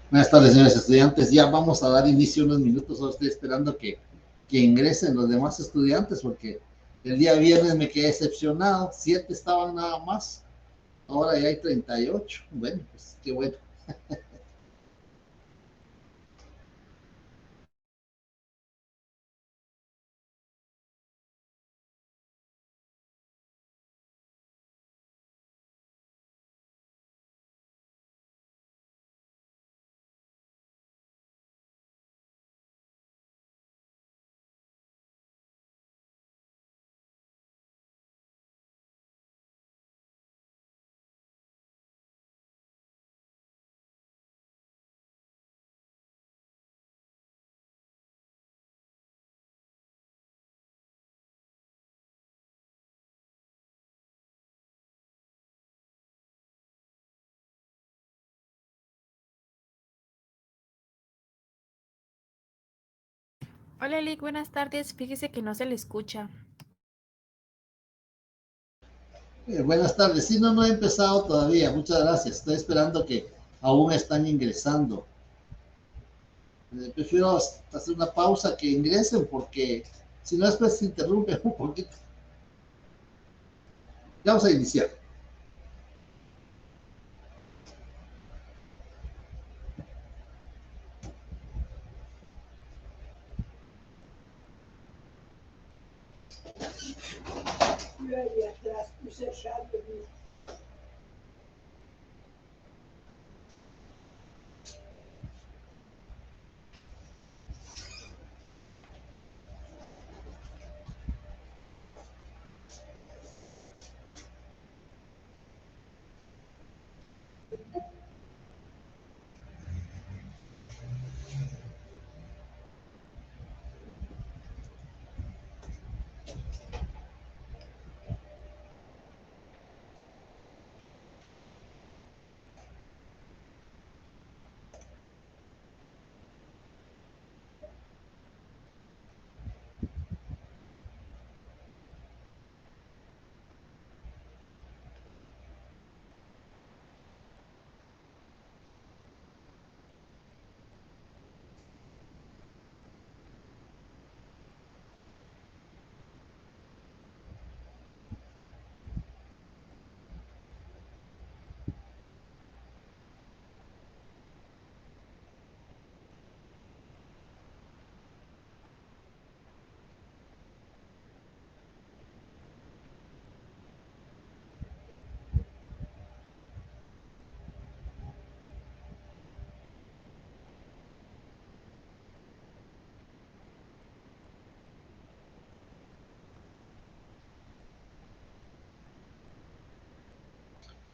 Buenas tardes, señores estudiantes. Ya vamos a dar inicio unos minutos. Solo estoy esperando que ingresen los demás estudiantes porque el día viernes me quedé decepcionado. 7 estaban nada más. Ahora ya hay 38. Bueno, pues qué bueno. Hola, Lick, buenas tardes. Fíjese que no se le escucha. Buenas tardes. Sí, no he empezado todavía. Muchas gracias. Estoy esperando que aún están ingresando. Prefiero hacer una pausa que ingresen porque si no después se interrumpe un poquito. Ya vamos a iniciar.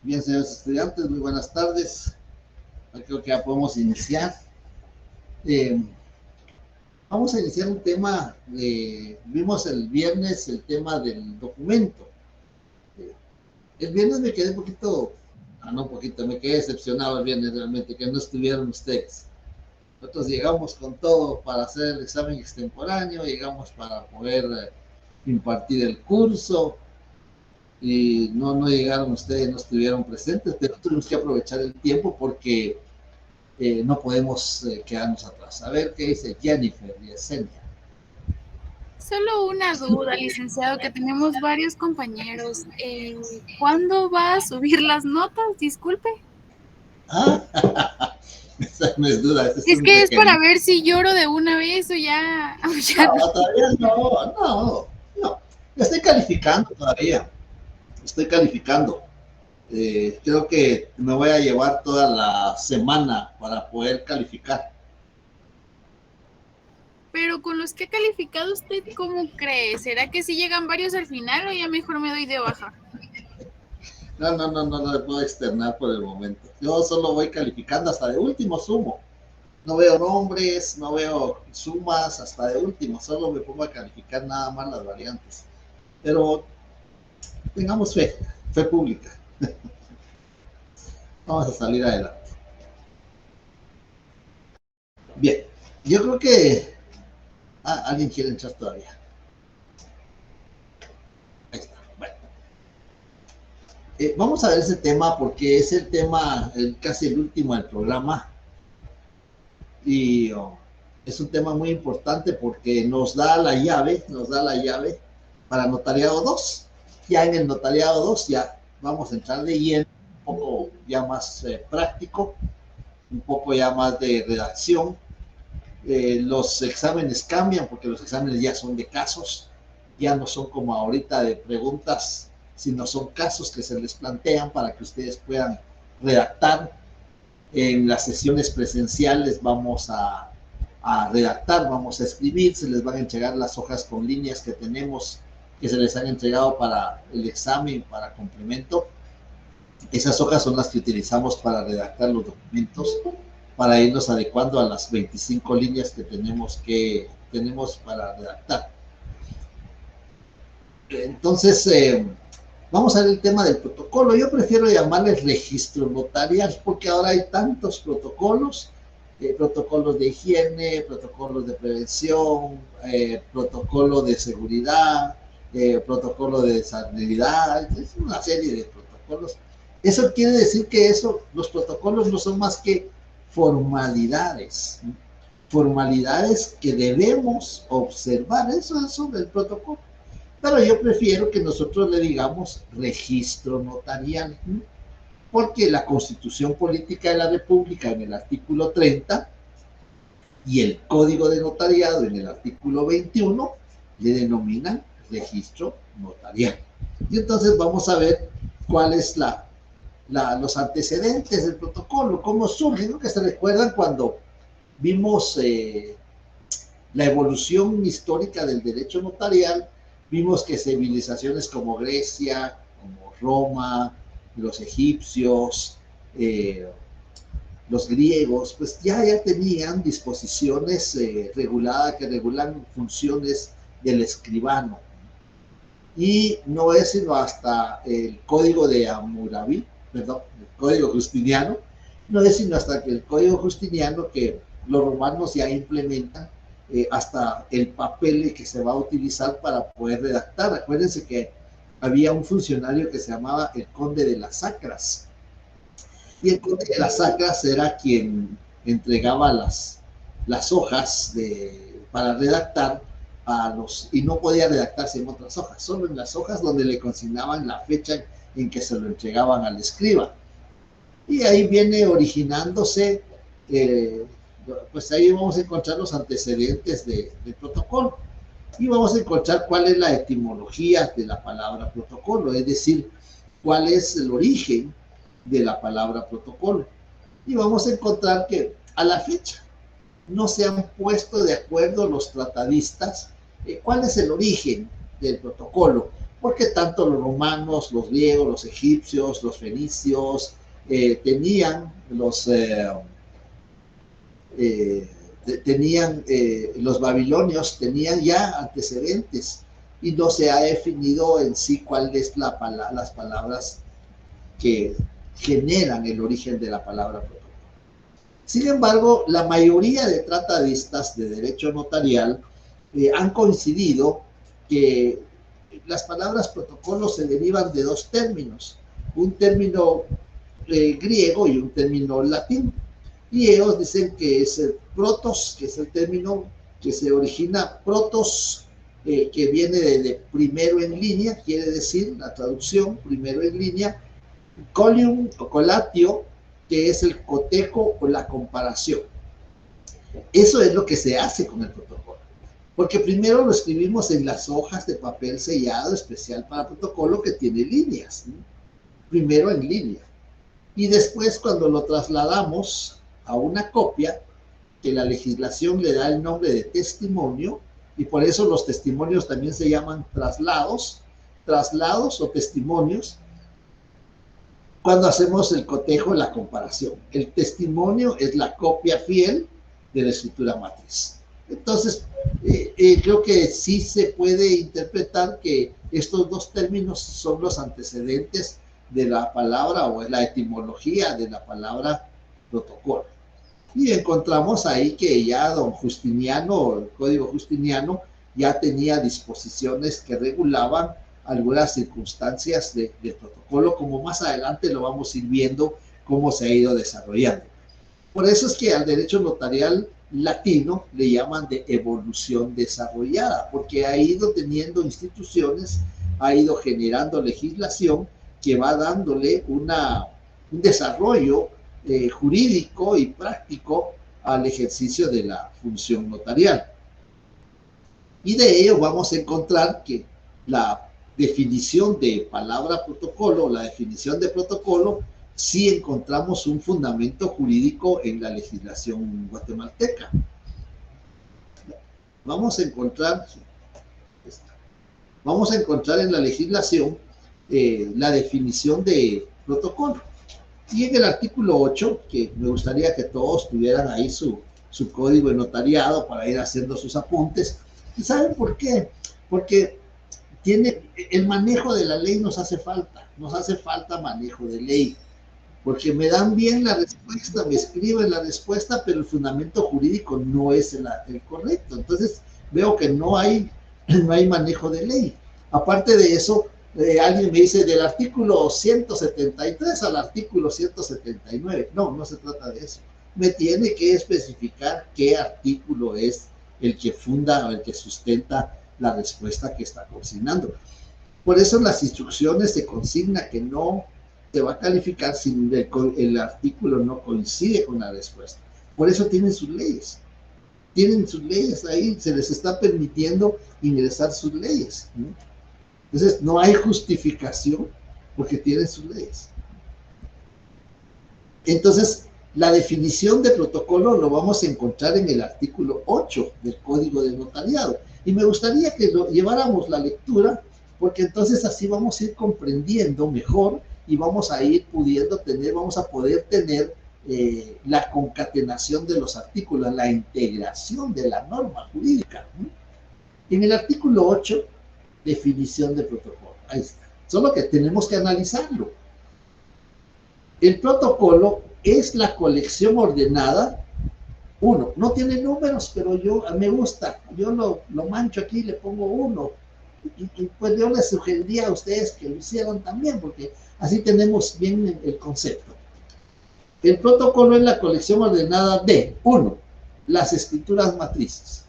Bien, señores estudiantes, muy buenas tardes. Creo que ya podemos iniciar. Eh, Vamos a iniciar un tema. Vimos el viernes el tema del documento. Eh, el viernes me quedé un poquito, no un poquito, me quedé decepcionado el viernes realmente, que no estuvieron ustedes. Nosotros llegamos con todo para hacer el examen extemporáneo, llegamos para poder impartir el curso y no llegaron ustedes, no estuvieron presentes, pero tuvimos que aprovechar el tiempo porque no podemos quedarnos atrás. A ver qué dice Jennifer y Esenia. Solo una duda, licenciado, que tenemos varios compañeros. ¿Cuándo va a subir las notas? Disculpe. Ah, esa no es duda, ese es Es un que es para requerimiento. ver si lloro de una vez o ya, o ya no. No, todavía no. Yo estoy calificando todavía, estoy calificando. Creo que me voy a llevar toda la semana para poder calificar. Pero con los que ha calificado usted, ¿cómo cree? ¿Será que si llegan varios al final o ya mejor me doy de baja? No le puedo externar por el momento. Yo solo voy calificando hasta de último sumo. No veo nombres, no veo sumas, hasta de último. Solo me pongo a calificar nada más las variantes. Pero tengamos fe, fe pública. Vamos a salir adelante. Bien, yo creo que alguien quiere entrar todavía. Ahí está. Bueno, vamos a ver ese tema porque es el tema casi el último del programa. y es un tema muy importante porque nos da la llave para notariado 2. Ya en el notariado 2 ya vamos a entrar de lleno, un poco ya más práctico, un poco ya más de redacción. Los exámenes cambian porque los exámenes ya son de casos, ya no son como ahorita de preguntas, sino son casos que se les plantean para que ustedes puedan redactar. En las sesiones presenciales vamos a redactar, vamos a escribir, se les van a entregar las hojas con líneas que tenemos, que se les han entregado para el examen, para complemento. Esas hojas son las que utilizamos para redactar los documentos, para irnos adecuando a las 25 líneas que tenemos para redactar. Entonces, vamos a ver el tema del protocolo. Yo prefiero llamarle registro notarial porque ahora hay tantos protocolos, protocolos de higiene, protocolos de prevención, protocolo de seguridad, protocolo de sanidad, es una serie de protocolos. Eso quiere decir que los protocolos no son más que formalidades que debemos observar. Eso es sobre el protocolo. Pero yo prefiero que nosotros le digamos registro notarial, porque la Constitución Política de la República en el artículo 30 y el Código de Notariado en el artículo 21 le denominan registro notarial. Y entonces vamos a ver cuáles los antecedentes del protocolo, cómo surgen, ¿no? Que se recuerdan cuando vimos la evolución histórica del derecho notarial. Vimos que civilizaciones como Grecia, como Roma, los egipcios, los griegos, pues ya tenían disposiciones reguladas que regulan funciones del escribano. Y no es sino hasta el Código de Hammurabi, el Código Justiniano, no es sino hasta el Código Justiniano que los romanos ya implementan hasta el papel que se va a utilizar para poder redactar. Acuérdense que había un funcionario que se llamaba el Conde de las Sacras, y el Conde de las Sacras era quien entregaba las hojas para redactar y no podía redactarse en otras hojas, solo en las hojas donde le consignaban la fecha en que se lo entregaban al escriba. Y ahí viene originándose pues ahí vamos a encontrar los antecedentes del protocolo y vamos a encontrar cuál es la etimología de la palabra protocolo, es decir, cuál es el origen de la palabra protocolo. Y vamos a encontrar que a la fecha no se han puesto de acuerdo los tratadistas cuál es el origen del protocolo, porque tanto los romanos, los griegos, los egipcios, los fenicios tenían los babilonios tenían ya antecedentes y no se ha definido en sí cuáles las palabras que generan el origen de la palabra protocolo. Sin embargo, la mayoría de tratadistas de derecho notarial han coincidido que las palabras protocolo se derivan de dos términos, un término griego y un término latín. Y ellos dicen que es el protos, que es el término que se origina, protos, que viene de primero en línea, quiere decir, la traducción, primero en línea, colium o colatio, que es el cotejo o la comparación. Eso es lo que se hace con el protocolo, porque primero lo escribimos en las hojas de papel sellado especial para protocolo que tiene líneas, ¿no? Primero en línea. Y después cuando lo trasladamos a una copia, que la legislación le da el nombre de testimonio, y por eso los testimonios también se llaman traslados o testimonios, cuando hacemos el cotejo, la comparación. El testimonio es la copia fiel de la escritura matriz. Entonces, creo que sí se puede interpretar que estos dos términos son los antecedentes de la palabra o la etimología de la palabra protocolo. Y encontramos ahí que ya don Justiniano, el Código Justiniano, ya tenía disposiciones que regulaban algunas circunstancias de protocolo, como más adelante lo vamos a ir viendo cómo se ha ido desarrollando. Por eso es que al derecho notarial latino le llaman de evolución desarrollada, porque ha ido teniendo instituciones, ha ido generando legislación que va dándole un desarrollo jurídico y práctico al ejercicio de la función notarial. Y de ello vamos a encontrar que la definición de palabra protocolo, la definición de protocolo, sí encontramos un fundamento jurídico en la legislación guatemalteca. Vamos a encontrar en la legislación la definición de protocolo. Y en el artículo 8, que me gustaría que todos tuvieran ahí su código de notariado para ir haciendo sus apuntes. ¿Y saben por qué? Porque el manejo de la ley nos hace falta manejo de ley, porque me dan bien la respuesta, me escriben la respuesta, pero el fundamento jurídico no es el correcto. Entonces veo que no hay manejo de ley. Aparte de eso, alguien me dice del artículo 173 al artículo 179. No se trata de eso. Me tiene que especificar qué artículo es el que funda o el que sustenta la respuesta que está consignando. Por eso en las instrucciones se consigna que no se va a calificar si el artículo no coincide con la respuesta. Por eso tienen sus leyes. Ahí, se les está permitiendo ingresar sus leyes, ¿no? Entonces, no hay justificación porque tienen sus leyes. Entonces, la definición de protocolo lo vamos a encontrar en el artículo 8 del Código de Notariado. Y me gustaría que lo lleváramos la lectura, porque entonces así vamos a ir comprendiendo mejor y vamos a poder tener la concatenación de los artículos, la integración de la norma jurídica, ¿no? En el artículo 8, definición de protocolo. Ahí está. Solo que tenemos que analizarlo. El protocolo es la colección ordenada. Uno, no tiene números, pero me gusta. Yo lo mancho aquí, le pongo 1. Y pues yo les sugeriría a ustedes que lo hicieran también, porque así tenemos bien el concepto. El protocolo es la colección ordenada de 1. Las escrituras matrices.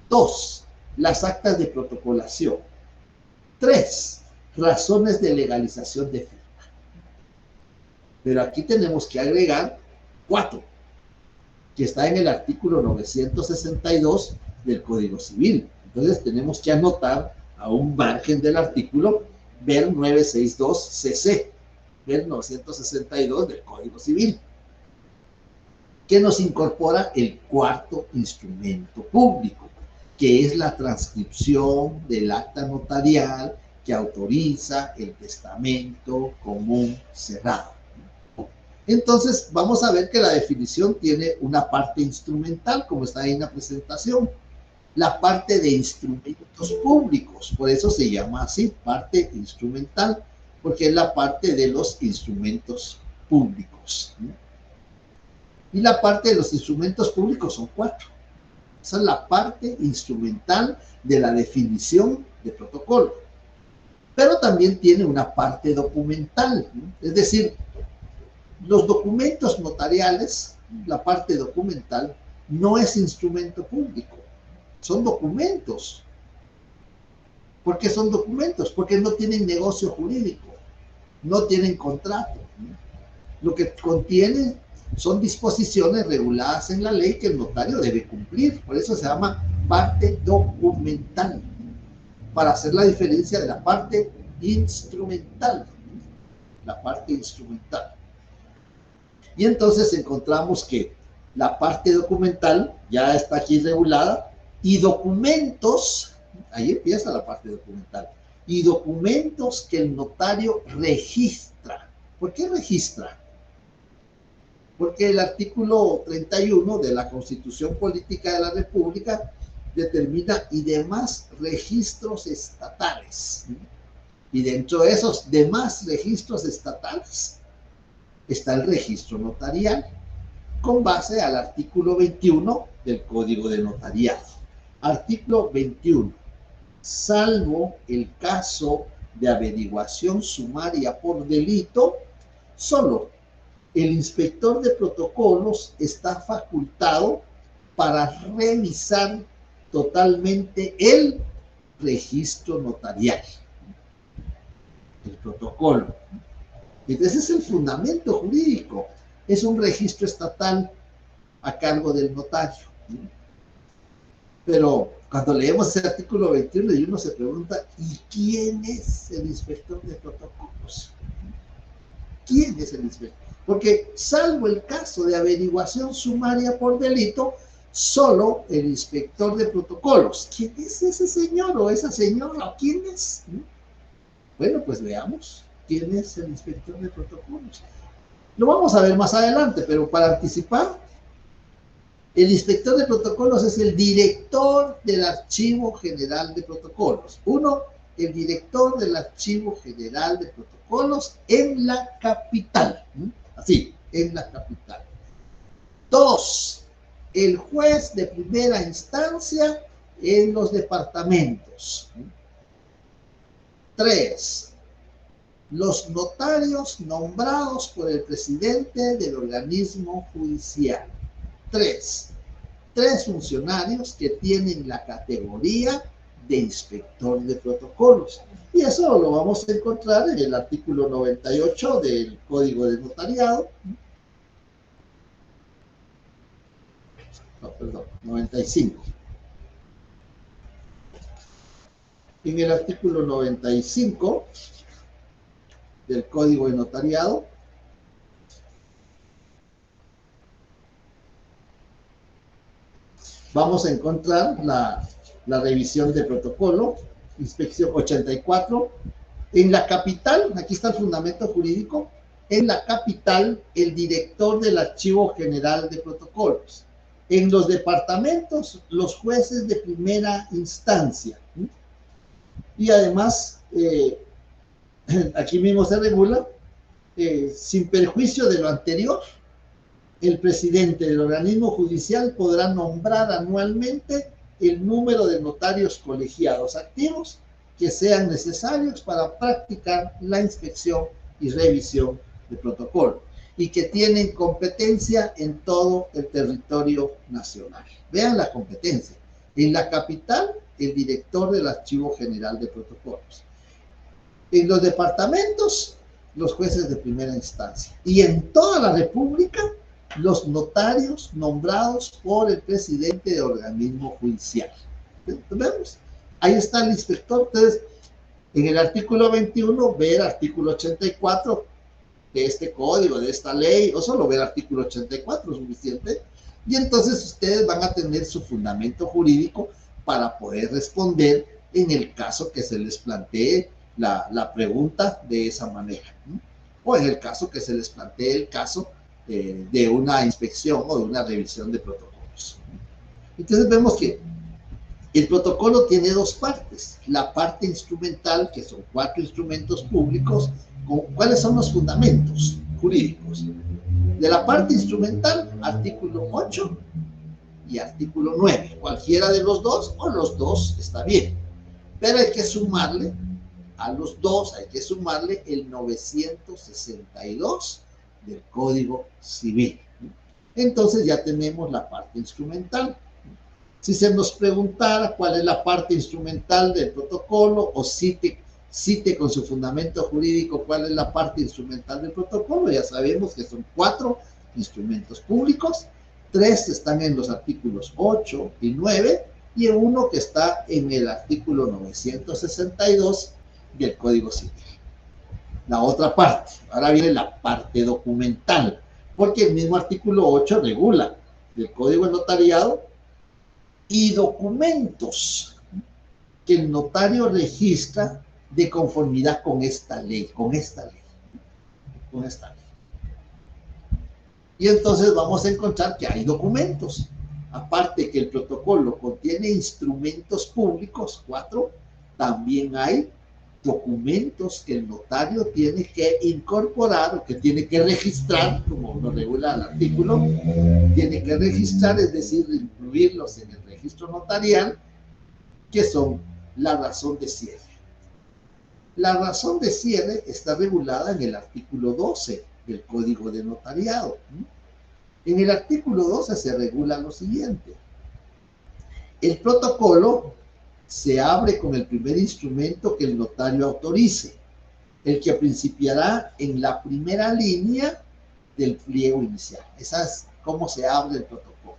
2. Las actas de protocolación. 3. Razones de legalización de firma. Pero aquí tenemos que agregar 4, que está en el artículo 962 del Código Civil. Entonces tenemos que anotar a un margen del artículo, ver 962 CC, ver 962 del Código Civil, que nos incorpora el 4º instrumento público, que es la transcripción del acta notarial que autoriza el testamento común cerrado. Entonces, vamos a ver que la definición tiene una parte instrumental, como está ahí en la presentación, la parte de instrumentos públicos, por eso se llama así, parte instrumental, porque es la parte de los instrumentos públicos, ¿no? Y la parte de los instrumentos públicos son 4. Esa es la parte instrumental de la definición de protocolo. Pero también tiene una parte documental, ¿no? Es decir, los documentos notariales, la parte documental, no es instrumento público, son documentos. ¿Por qué son documentos? Porque no tienen negocio jurídico, no tienen contrato, ¿no? Lo que contienen son disposiciones reguladas en la ley que el notario debe cumplir. Por eso se llama parte documental, para hacer la diferencia de la parte instrumental. La parte instrumental. Y entonces encontramos que la parte documental ya está aquí regulada, y documentos, ahí empieza la parte documental, y documentos que el notario registra. ¿Por qué registra? Porque el artículo 31 de la Constitución Política de la República determina y demás registros estatales. Y dentro de esos demás registros estatales está el registro notarial, con base al artículo 21 del Código de Notariado. Artículo 21. Salvo el caso de averiguación sumaria por delito, solo el inspector de protocolos está facultado para revisar totalmente el registro notarial, el protocolo. Entonces es el fundamento jurídico, es un registro estatal a cargo del notario. Pero cuando leemos el artículo 21 y uno se pregunta, ¿y quién es el inspector de protocolos? ¿Quién es el inspector? Porque salvo el caso de averiguación sumaria por delito, solo el inspector de protocolos. ¿Quién es ese señor o esa señora? ¿Quién es? Bueno, pues veamos quién es el inspector de protocolos. Lo vamos a ver más adelante, pero para anticipar, el inspector de protocolos es el director del Archivo General de Protocolos. Uno, el director del Archivo General de Protocolos en la capital. Así, en la capital. Dos, el juez de primera instancia en los departamentos. Tres, los notarios nombrados por el presidente del organismo judicial. Tres funcionarios que tienen la categoría de inspector de protocolos. Y eso lo vamos a encontrar en el artículo 98 del Código de Notariado. No, perdón, 95. En el artículo 95 del Código de Notariado, vamos a encontrar la revisión de protocolo, inspección 84. En la capital, aquí está el fundamento jurídico, en la capital, el director del Archivo General de Protocolos. En los departamentos, los jueces de primera instancia. Y además, aquí mismo se regula, sin perjuicio de lo anterior, el presidente del organismo judicial podrá nombrar anualmente el número de notarios colegiados activos que sean necesarios para practicar la inspección y revisión de protocolo y que tienen competencia en todo el territorio nacional. Vean la competencia. En la capital, el director del Archivo General de Protocolos. En los departamentos, los jueces de primera instancia. Y en toda la República, los notarios nombrados por el presidente del organismo judicial. ¿Vemos? Ahí está el inspector. Entonces, en el artículo 21, ve el artículo 84 de este código, de esta ley, o solo ve el artículo 84 suficiente, y entonces ustedes van a tener su fundamento jurídico para poder responder en el caso que se les plantee la pregunta de esa manera, ¿no? O en el caso que se les plantee el caso de una inspección o de una revisión de protocolos. Entonces vemos que el protocolo tiene dos partes. La parte instrumental, que son 4 instrumentos públicos. ¿Cuáles son los fundamentos jurídicos? De la parte instrumental, artículo 8 y artículo 9. Cualquiera de los dos o los dos está bien. Pero hay que sumarle a los dos, hay que sumarle el 962 del Código Civil. Entonces ya tenemos la parte instrumental. Si se nos preguntara cuál es la parte instrumental del protocolo o cite con su fundamento jurídico cuál es la parte instrumental del protocolo, ya sabemos que son 4 instrumentos públicos, 3 están en los artículos 8 y 9 y uno que está en el artículo 962 del Código Civil. La otra parte, ahora viene la parte documental, porque el mismo artículo 8 regula del Código de Notariado y documentos que el notario registra de conformidad con esta ley. Y entonces vamos a encontrar que hay documentos. Aparte que el protocolo contiene instrumentos públicos, 4, también hay documentos que el notario tiene que incorporar o que tiene que registrar, como lo regula el artículo, tiene que registrar, es decir, incluirlos en el registro notarial, que son la razón de cierre. La razón de cierre está regulada en el artículo 12 del Código de Notariado. En el artículo 12 se regula lo siguiente. El protocolo se abre con el primer instrumento que el notario autorice, el que principiará en la primera línea del pliego inicial. Esa es cómo se abre el protocolo.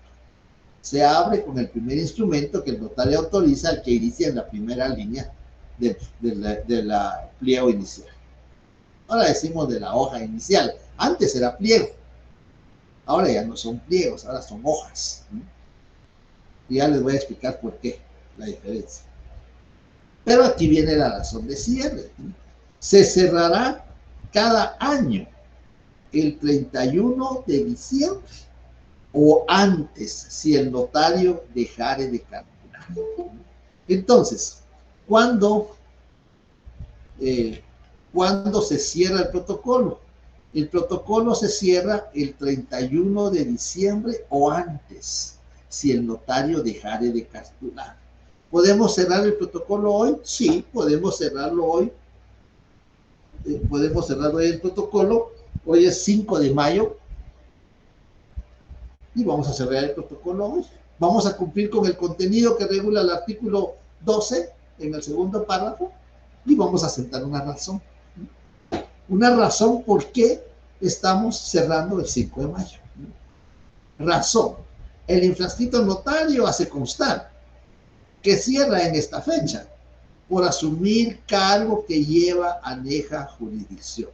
Se abre con el primer instrumento que el notario autoriza, el que inicia en la primera línea de la pliego inicial. Ahora decimos de la hoja inicial. Antes era pliego. Ahora ya no son pliegos, ahora son hojas. Y ya les voy a explicar por qué, la diferencia. Pero aquí viene la razón de cierre. Se cerrará cada año el 31 de diciembre o antes, si el notario dejare de calcular. Entonces, ¿cuándo se cierra el protocolo? El protocolo se cierra el 31 de diciembre o antes, si el notario dejare de calcular. ¿Podemos cerrar el protocolo hoy? Sí, podemos cerrarlo hoy. Podemos cerrar hoy el protocolo. Hoy es 5 de mayo. Y vamos a cerrar el protocolo hoy. Vamos a cumplir con el contenido que regula el artículo 12 en el segundo párrafo. Y vamos a sentar una razón. Una razón por qué estamos cerrando el 5 de mayo. Razón. El infrascrito notario hace constar que cierra en esta fecha por asumir cargo que lleva aneja jurisdicción.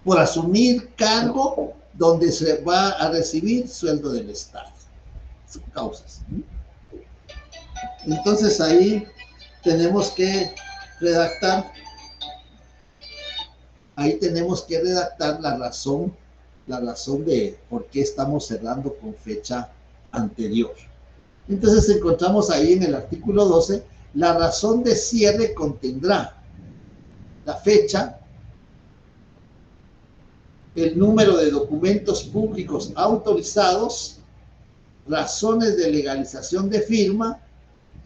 Por asumir cargo donde se va a recibir sueldo del Estado. Son causas. Entonces ahí tenemos que redactar la razón de por qué estamos cerrando con fecha anterior. Entonces encontramos ahí en el artículo 12, la razón de cierre contendrá la fecha, el número de documentos públicos autorizados, razones de legalización de firma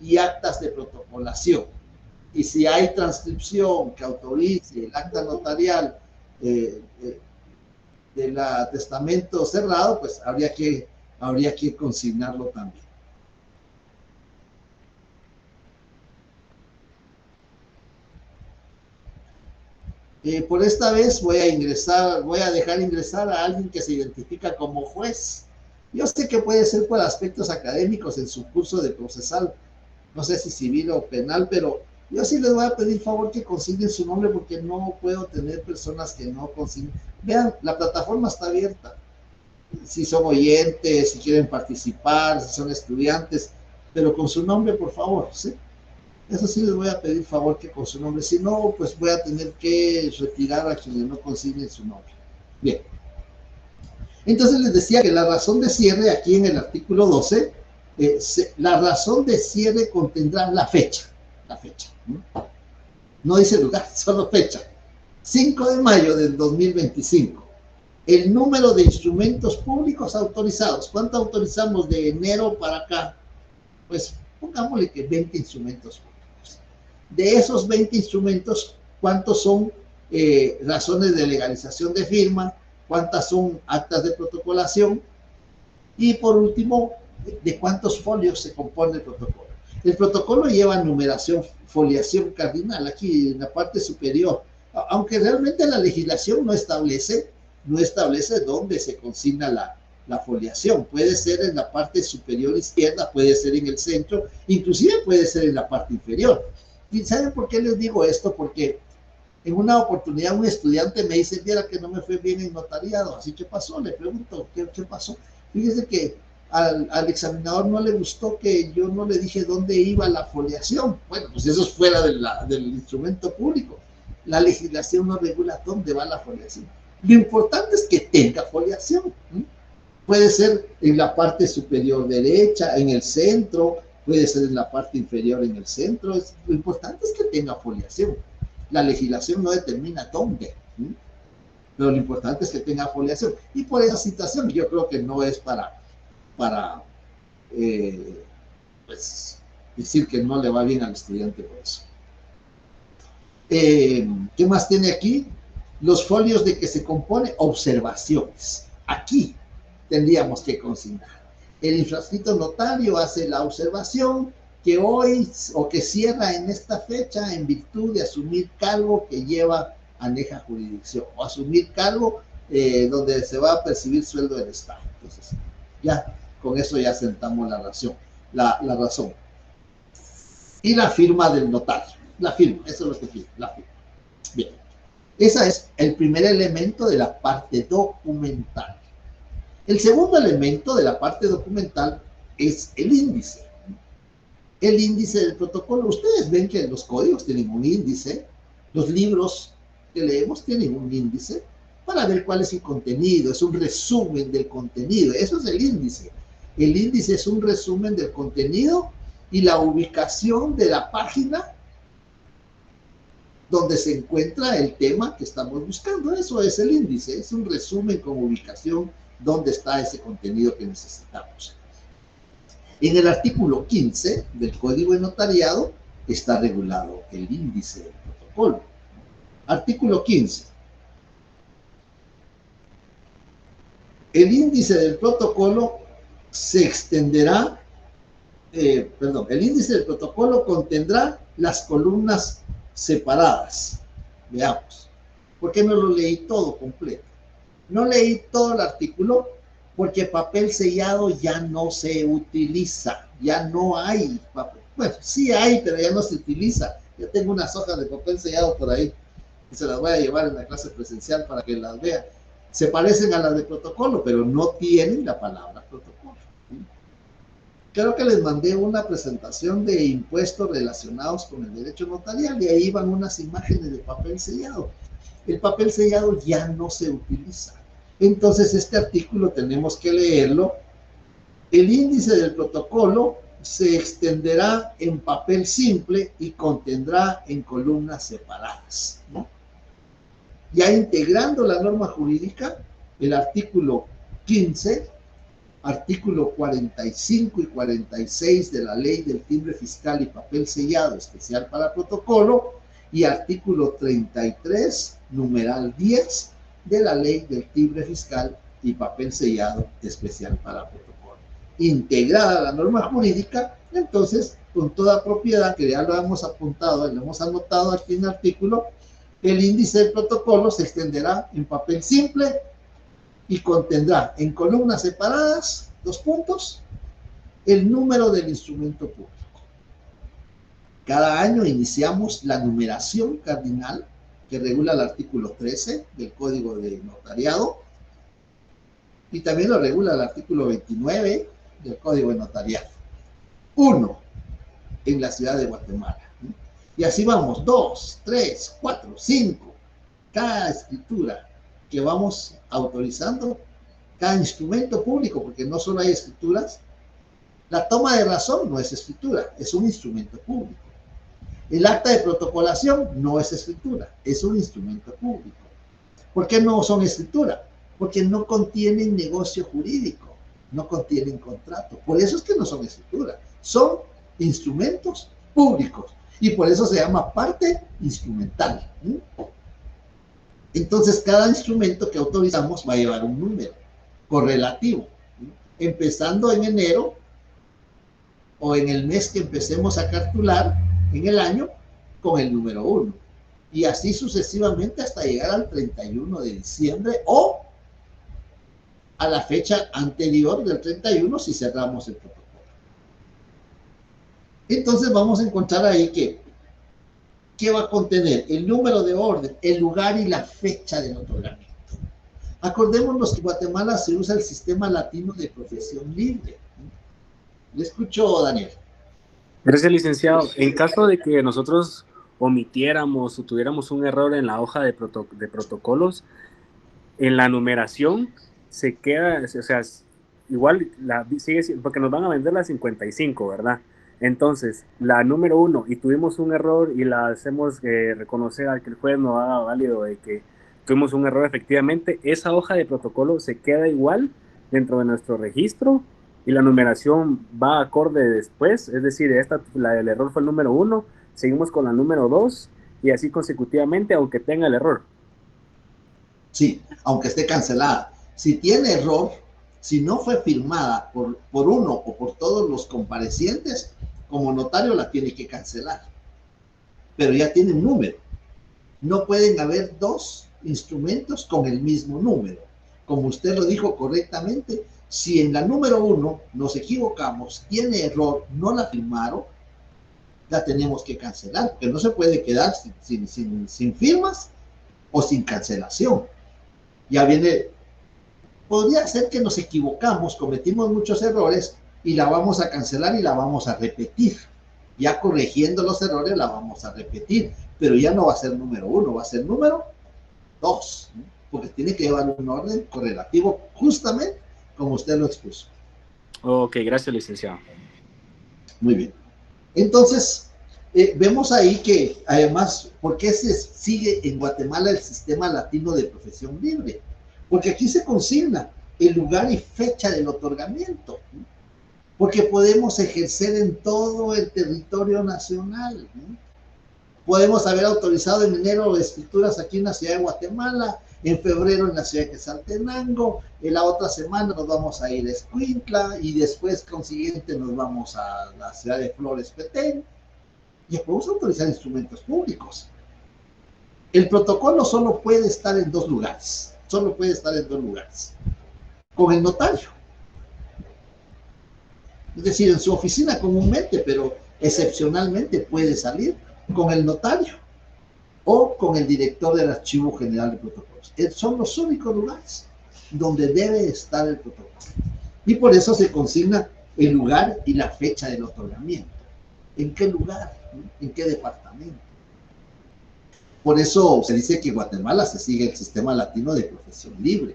y actas de protocolación. Y si hay transcripción que autorice el acta notarial del testamento cerrado, pues habría que consignarlo también. Por esta vez voy a dejar ingresar a alguien que se identifica como juez. Yo sé que puede ser por aspectos académicos en su curso de procesal, no sé si civil o penal, pero yo sí les voy a pedir favor que consignen su nombre porque no puedo tener personas que no consignen. Vean, la plataforma está abierta. Si son oyentes, si quieren participar, si son estudiantes, pero con su nombre, por favor, ¿sí? Eso sí les voy a pedir favor que con su nombre, si no, pues voy a tener que retirar a quienes no consignen su nombre. Bien. Entonces les decía que la razón de cierre aquí en el artículo 12, la razón de cierre contendrá la fecha. No dice lugar, solo fecha. 5 de mayo del 2025. El número de instrumentos públicos autorizados. ¿Cuánto autorizamos de enero para acá? Pues pongámosle que 20 instrumentos públicos. De esos 20 instrumentos, ¿cuántos son razones de legalización de firma? ¿Cuántas son actas de protocolación? Y por último, ¿de cuántos folios se compone el protocolo? El protocolo lleva numeración, foliación cardinal aquí en la parte superior, aunque realmente la legislación no establece dónde se consigna la foliación. Puede ser en la parte superior izquierda, puede ser en el centro, inclusive puede ser en la parte inferior. ¿Y saben por qué les digo esto? Porque en una oportunidad un estudiante me dice, viera que no me fue bien en notariado, así que pasó, le pregunto, ¿qué pasó? Fíjese que al examinador no le gustó que yo no le dije dónde iba la foliación. Bueno, pues eso es fuera del instrumento público. La legislación no regula dónde va la foliación. Lo importante es que tenga foliación. Puede ser en la parte superior derecha, en el centro, puede ser en la parte inferior en el centro. Lo importante es que tenga foliación. La legislación no determina dónde, pero lo importante es que tenga foliación. Y por esa situación yo creo que no es para pues, decir que no le va bien al estudiante por eso. ¿Qué más tiene aquí? Los folios de que se compone, observaciones. Aquí tendríamos que consignar. El infrascrito notario hace la observación que hoy o que cierra en esta fecha en virtud de asumir cargo que lleva aneja jurisdicción o asumir cargo donde se va a percibir sueldo del Estado. Entonces, ya con eso ya sentamos la razón. Y la firma del notario. La firma, eso es lo que firma, la firma. Bien, ese es el primer elemento de la parte documental. El segundo elemento de la parte documental es el índice. El índice del protocolo. Ustedes ven que los códigos tienen un índice, los libros que leemos tienen un índice para ver cuál es el contenido, es un resumen del contenido, eso es el índice. El índice es un resumen del contenido y la ubicación de la página donde se encuentra el tema que estamos buscando. Eso es el índice, es un resumen con ubicación donde está ese contenido que necesitamos. En el artículo 15 del Código de Notariado está regulado el índice del protocolo. Artículo 15. El índice del protocolo se extenderá, el índice del protocolo contendrá las columnas separadas. Veamos. ¿Por qué no lo leí todo completo? No leí todo el artículo porque papel sellado ya no se utiliza, ya no hay papel. Bueno, sí hay, pero ya no se utiliza. Yo tengo unas hojas de papel sellado por ahí y se las voy a llevar en la clase presencial para que las vean. Se parecen a las de protocolo, pero no tienen la palabra protocolo. Creo que les mandé una presentación de impuestos relacionados con el derecho notarial y ahí van unas imágenes de papel sellado. El papel sellado ya no se utiliza. Entonces este artículo tenemos que leerlo. El índice del protocolo se extenderá en papel simple y contendrá en columnas separadas, ¿no? Ya integrando la norma jurídica, el artículo 15, artículo 45 y 46 de la Ley del Timbre Fiscal y Papel Sellado Especial para Protocolo y artículo 33, numeral 10 de la Ley del Timbre Fiscal y Papel Sellado Especial para Protocolo. Integrada la norma jurídica, entonces, con toda propiedad, que ya lo hemos apuntado, lo hemos anotado aquí en el artículo, el índice del protocolo se extenderá en papel simple y contendrá en columnas separadas, 2 puntos, el número del instrumento público. Cada año iniciamos la numeración cardinal que regula el artículo 13 del Código de Notariado y también lo regula el artículo 29 del Código de Notariado. 1 en la ciudad de Guatemala. Y así vamos, 2, 3, 4, 5. Cada escritura que vamos autorizando, cada instrumento público, porque no solo hay escrituras, la toma de razón no es escritura, es un instrumento público. El acta de protocolación no es escritura, es un instrumento público. ¿Por qué no son escritura? Porque no contienen negocio jurídico, no contienen contrato. Por eso es que no son escritura, son instrumentos públicos. Y por eso se llama parte instrumental. Entonces, cada instrumento que autorizamos va a llevar un número correlativo, empezando en enero o en el mes que empecemos a calcular en el año con el número 1. Y así sucesivamente hasta llegar al 31 de diciembre o a la fecha anterior del 31 si cerramos el protocolo. Entonces vamos a encontrar ahí que va a contener el número de orden, el lugar y la fecha del otorgamiento. Acordémonos que en Guatemala se usa el sistema latino de profesión libre. ¿Le escucho, Daniel? Gracias, licenciado. En caso de que nosotros omitiéramos o tuviéramos un error en la hoja de protocolos, en la numeración se queda, o sea, igual sigue, porque nos van a vender la 55, ¿verdad? Entonces, la número 1, y tuvimos un error y la hacemos reconocer al que el juez nos haga válido de que tuvimos un error efectivamente, esa hoja de protocolo se queda igual dentro de nuestro registro y la numeración va acorde después, es decir, el error fue el número 1, seguimos con la número 2 y así consecutivamente, aunque tenga el error. Sí, aunque esté cancelada. Si tiene error, si no fue firmada por uno o por todos los comparecientes, como notario la tiene que cancelar. Pero ya tiene un número. No pueden haber dos instrumentos con el mismo número. Como usted lo dijo correctamente, si en la número 1 nos equivocamos, tiene error, no la firmaron, la tenemos que cancelar, porque no se puede quedar sin firmas o sin cancelación. Ya viene, podría ser que nos equivocamos, cometimos muchos errores y la vamos a cancelar y la vamos a repetir. Ya corrigiendo los errores la vamos a repetir, pero ya no va a ser número 1, va a ser número 2, ¿no? Porque tiene que llevar un orden correlativo justamente como usted lo expuso. Ok, gracias, licenciado. Muy bien. Entonces, vemos ahí que además, ¿por qué se sigue en Guatemala el sistema latino de profesión libre? Porque aquí se consigna el lugar y fecha del otorgamiento, ¿no? Porque podemos ejercer en todo el territorio nacional, ¿no? Podemos haber autorizado en enero escrituras aquí en la ciudad de Guatemala, en febrero en la ciudad de Quetzaltenango, en la otra semana nos vamos a ir a Escuintla y después, consiguiente, nos vamos a la ciudad de Flores, Petén. Y podemos autorizar instrumentos públicos. El protocolo solo puede estar en dos lugares, con el notario. Es decir, en su oficina comúnmente, pero excepcionalmente puede salir con el notario o con el director del Archivo General de Protocolos. Son los únicos lugares donde debe estar el protocolo. Y por eso se consigna el lugar y la fecha del otorgamiento. ¿En qué lugar? ¿En qué departamento? Por eso se dice que en Guatemala se sigue el sistema latino de profesión libre.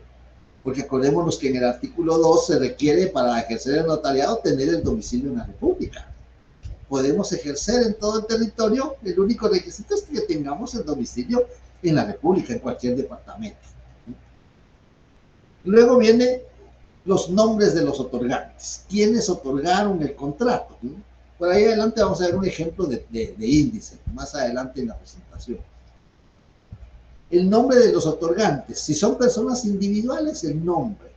Porque acordémonos que en el artículo 2 se requiere para ejercer el notariado tener el domicilio en la República. Podemos ejercer en todo el territorio, el único requisito es que tengamos el domicilio en la República, en cualquier departamento. Luego vienen los nombres de los otorgantes. ¿Quiénes otorgaron el contrato? Por ahí adelante vamos a ver un ejemplo de índice, más adelante en la presentación. El nombre de los otorgantes. Si son personas individuales, el nombre.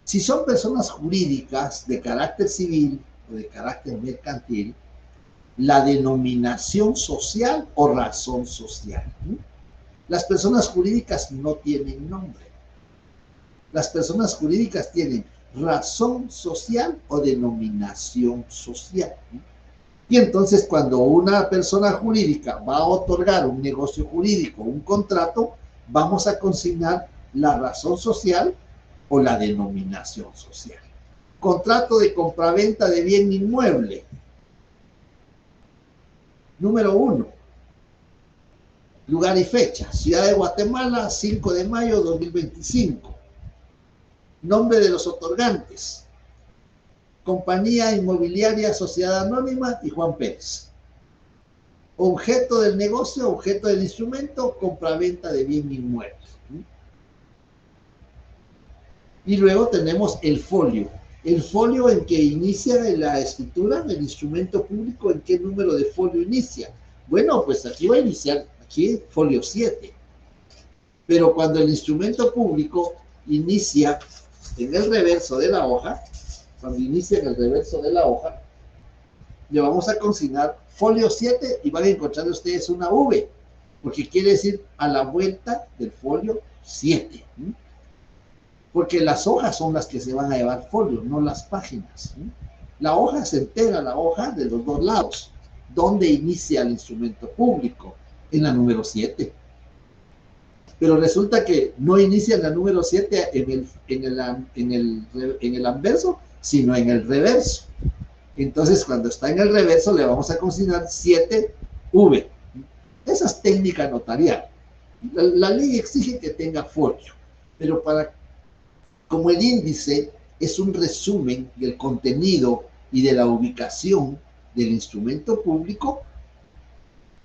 Si son personas jurídicas de carácter civil o de carácter mercantil, la denominación social o razón social. Las personas jurídicas no tienen nombre. Las personas jurídicas tienen razón social o denominación social. Y entonces cuando una persona jurídica va a otorgar un negocio jurídico, un contrato, vamos a consignar la razón social o la denominación social. Contrato de compraventa de bien inmueble. Número 1. Lugar y fecha. Ciudad de Guatemala, 5 de mayo de 2025. Nombre de los otorgantes. Compañía Inmobiliaria Sociedad Anónima y Juan Pérez. Objeto del negocio, objeto del instrumento, compraventa de bien inmueble. Y luego tenemos el folio. El folio en que inicia la escritura del instrumento público, ¿en qué número de folio inicia? Bueno, pues aquí va a iniciar, aquí folio 7. Pero cuando el instrumento público inicia en el reverso de la hoja, le vamos a consignar folio 7 y van a encontrar ustedes una V, porque quiere decir a la vuelta del folio 7. Porque las hojas son las que se van a llevar folio, no las páginas. La hoja se entera, la hoja de los dos lados. ¿Dónde inicia el instrumento público? En la número 7. Pero resulta que no inicia en la número 7 en el anverso, sino en el reverso. Entonces, cuando está en el reverso, le vamos a consignar 7V. Esa es técnica notarial. La ley exige que tenga folio, pero como el índice es un resumen del contenido y de la ubicación del instrumento público,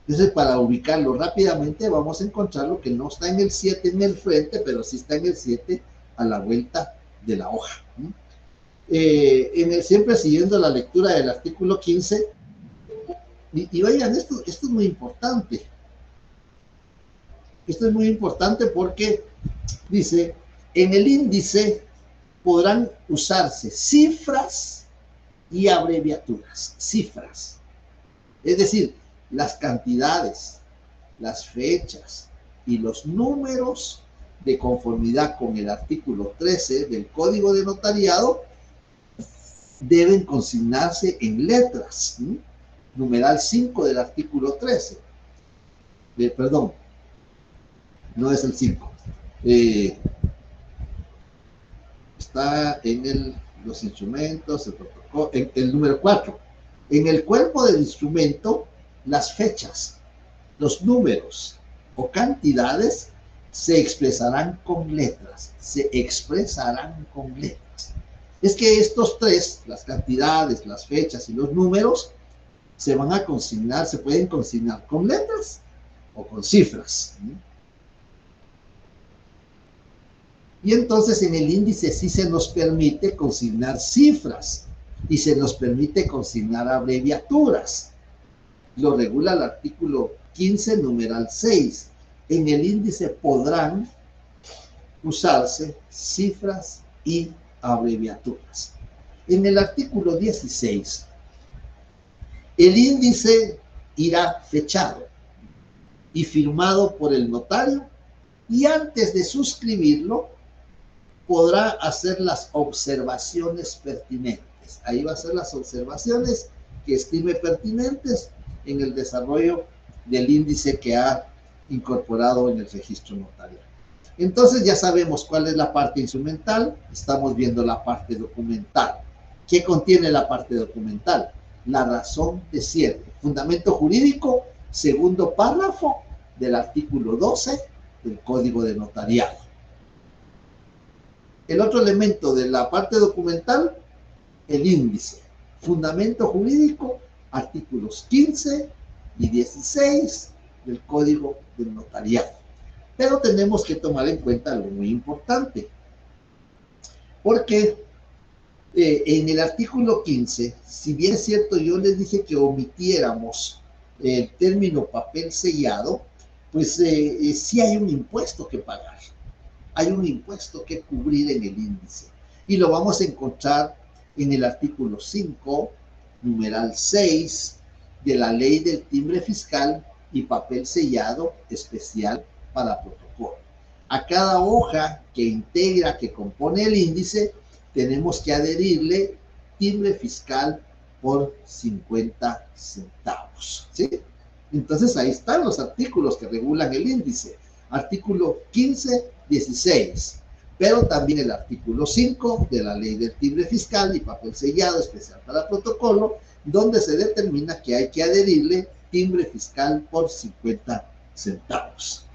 entonces para ubicarlo rápidamente vamos a encontrar lo que no está en el 7 en el frente, pero sí está en el 7 a la vuelta de la hoja. Siempre siguiendo la lectura del artículo 15, y vayan, esto es muy importante. Esto es muy importante porque Dice, en el índice podrán usarse cifras y abreviaturas. Cifras. Es decir, las cantidades, las fechas y los números de conformidad con el artículo 13 del Código de Notariado deben consignarse en letras. Numeral 5 del artículo 13. Perdón, no es el 5. Está en los instrumentos, el protocolo, el número 4. En el cuerpo del instrumento, las fechas, los números o cantidades se expresarán con letras. Se expresarán con letras. Es que estos tres, las cantidades, las fechas y los números, se van a consignar, se pueden consignar con letras o con cifras. Y entonces en el índice sí se nos permite consignar cifras y se nos permite consignar abreviaturas. Lo regula el artículo 15, numeral 6. En el índice podrán usarse cifras y abreviaturas. En el artículo 16, el índice irá fechado y firmado por el notario, y antes de suscribirlo podrá hacer las observaciones pertinentes. Ahí va a hacer las observaciones que estime pertinentes en el desarrollo del índice que ha incorporado en el registro notarial. Entonces ya sabemos cuál es la parte instrumental, estamos viendo la parte documental. ¿Qué contiene la parte documental? La razón de cierre. Fundamento jurídico, segundo párrafo del artículo 12 del Código de Notariado. El otro elemento de la parte documental, el índice. Fundamento jurídico, artículos 15 y 16 del Código del Notariado. Pero tenemos que tomar en cuenta algo muy importante, porque en el artículo 15, si bien es cierto, yo les dije que omitiéramos el término papel sellado, pues sí hay un impuesto que pagar, hay un impuesto que cubrir en el índice, y lo vamos a encontrar en el artículo 5, numeral 6, de la Ley del Timbre Fiscal y Papel Sellado Especial para Protocolo. A cada hoja que integra, que compone el índice, tenemos que adherirle timbre fiscal por 50 centavos. ¿Sí? Entonces ahí están los artículos que regulan el índice. Artículo 15, 16. Pero también el artículo 5 de la Ley del Timbre Fiscal y Papel Sellado Especial para Protocolo, donde se determina que hay que adherirle timbre fiscal por 50 centavos.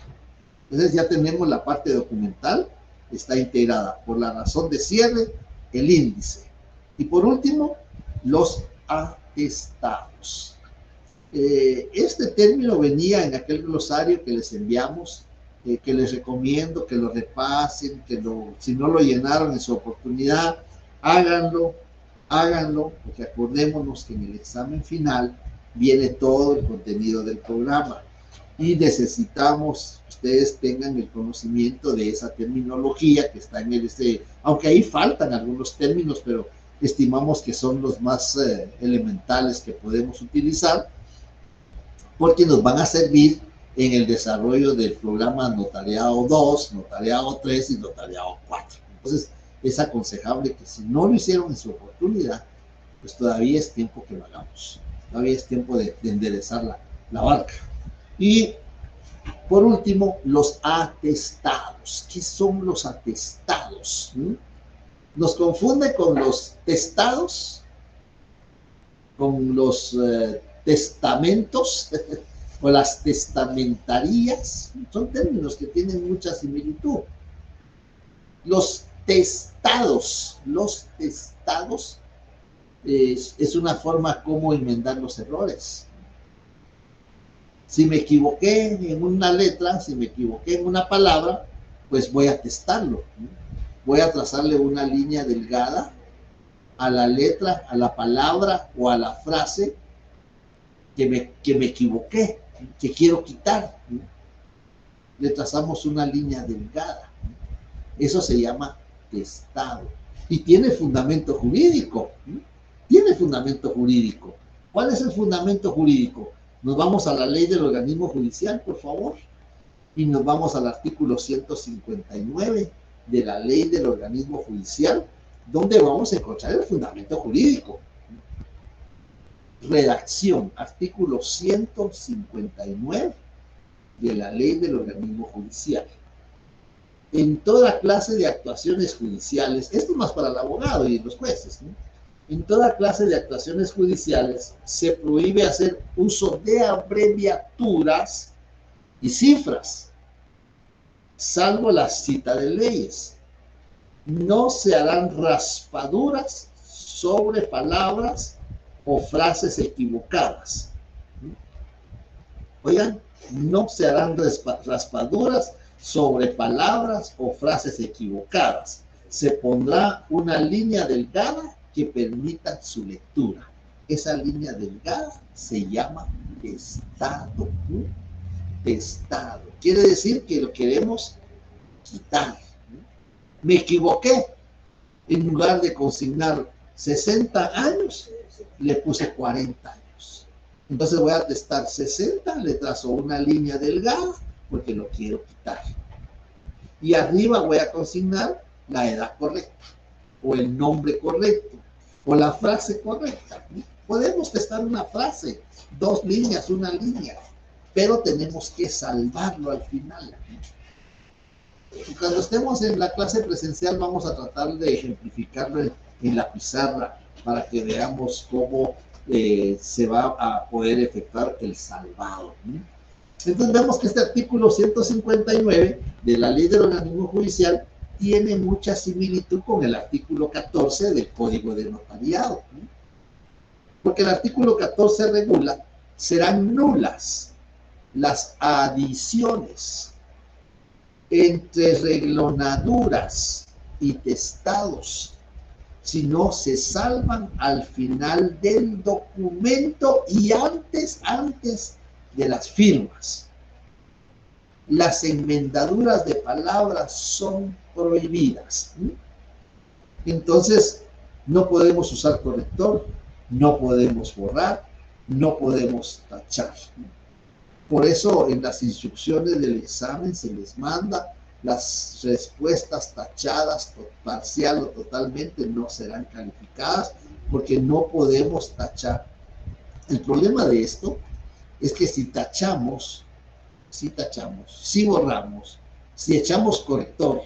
Entonces ya tenemos la parte documental, está integrada por la razón de cierre, el índice. Y por último, los atestados. Este término venía en aquel glosario que les enviamos, que les recomiendo que lo repasen, si no lo llenaron en su oportunidad, háganlo, porque acordémonos que en el examen final viene todo el contenido del programa y necesitamos que ustedes tengan el conocimiento de esa terminología que está en el aunque ahí faltan algunos términos, pero estimamos que son los más elementales que podemos utilizar, porque nos van a servir en el desarrollo del programa Notariado 2, Notariado 3 y Notariado 4. Entonces, es aconsejable que si no lo hicieron en su oportunidad, pues todavía es tiempo que lo hagamos. Todavía es tiempo de enderezar la barca. Y, por último, los atestados. ¿Qué son los atestados? Nos confunde con los testados, con los testamentos o las testamentarías. Son términos que tienen mucha similitud. Los testados es una forma como enmendar los errores. Si me equivoqué en una letra, si me equivoqué en una palabra, pues voy a testarlo. Voy a trazarle una línea delgada a la letra, a la palabra o a la frase que me equivoqué, que quiero quitar. Le trazamos una línea delgada. Eso se llama testado. Y tiene fundamento jurídico. Tiene fundamento jurídico. ¿Cuál es el fundamento jurídico? Nos vamos a la ley del organismo judicial, por favor. Y nos vamos al artículo 159 de la ley del organismo judicial, donde vamos a encontrar el fundamento jurídico. Redacción, artículo 159 de la ley del organismo judicial. En toda clase de actuaciones judiciales, esto es más para el abogado y los jueces, ¿no? En toda clase de actuaciones judiciales se prohíbe hacer uso de abreviaturas y cifras, salvo la cita de leyes. No se harán raspaduras sobre palabras o frases equivocadas. Oigan, no se harán raspaduras sobre palabras o frases equivocadas. Se pondrá una línea delgada que permita su lectura. Esa línea delgada se llama testado. Testado. Quiere decir que lo queremos quitar. Me equivoqué. En lugar de consignar 60 años, le puse 40 años. Entonces voy a testar 60, le trazo una línea delgada porque lo quiero quitar. Y arriba voy a consignar la edad correcta, o el nombre correcto, o la frase correcta. Podemos testar una frase, 2 líneas, una línea, pero tenemos que salvarlo al final. Y cuando estemos en la clase presencial vamos a tratar de ejemplificarlo en la pizarra para que veamos cómo se va a poder efectuar el salvado. Entonces vemos que este artículo 159 de la ley del organismo judicial tiene mucha similitud con el artículo 14 del Código de Notariado. Porque el artículo 14 regula, serán nulas las adiciones entre reglonaduras y testados si no se salvan al final del documento y antes de las firmas. Las enmendaduras de palabras son prohibidas. Entonces, no podemos usar corrector, no podemos borrar, no podemos tachar. Por eso, en las instrucciones del examen se les manda las respuestas tachadas, parcial o totalmente, no serán calificadas porque no podemos tachar. El problema de esto es que si tachamos, si borramos, si echamos corrector,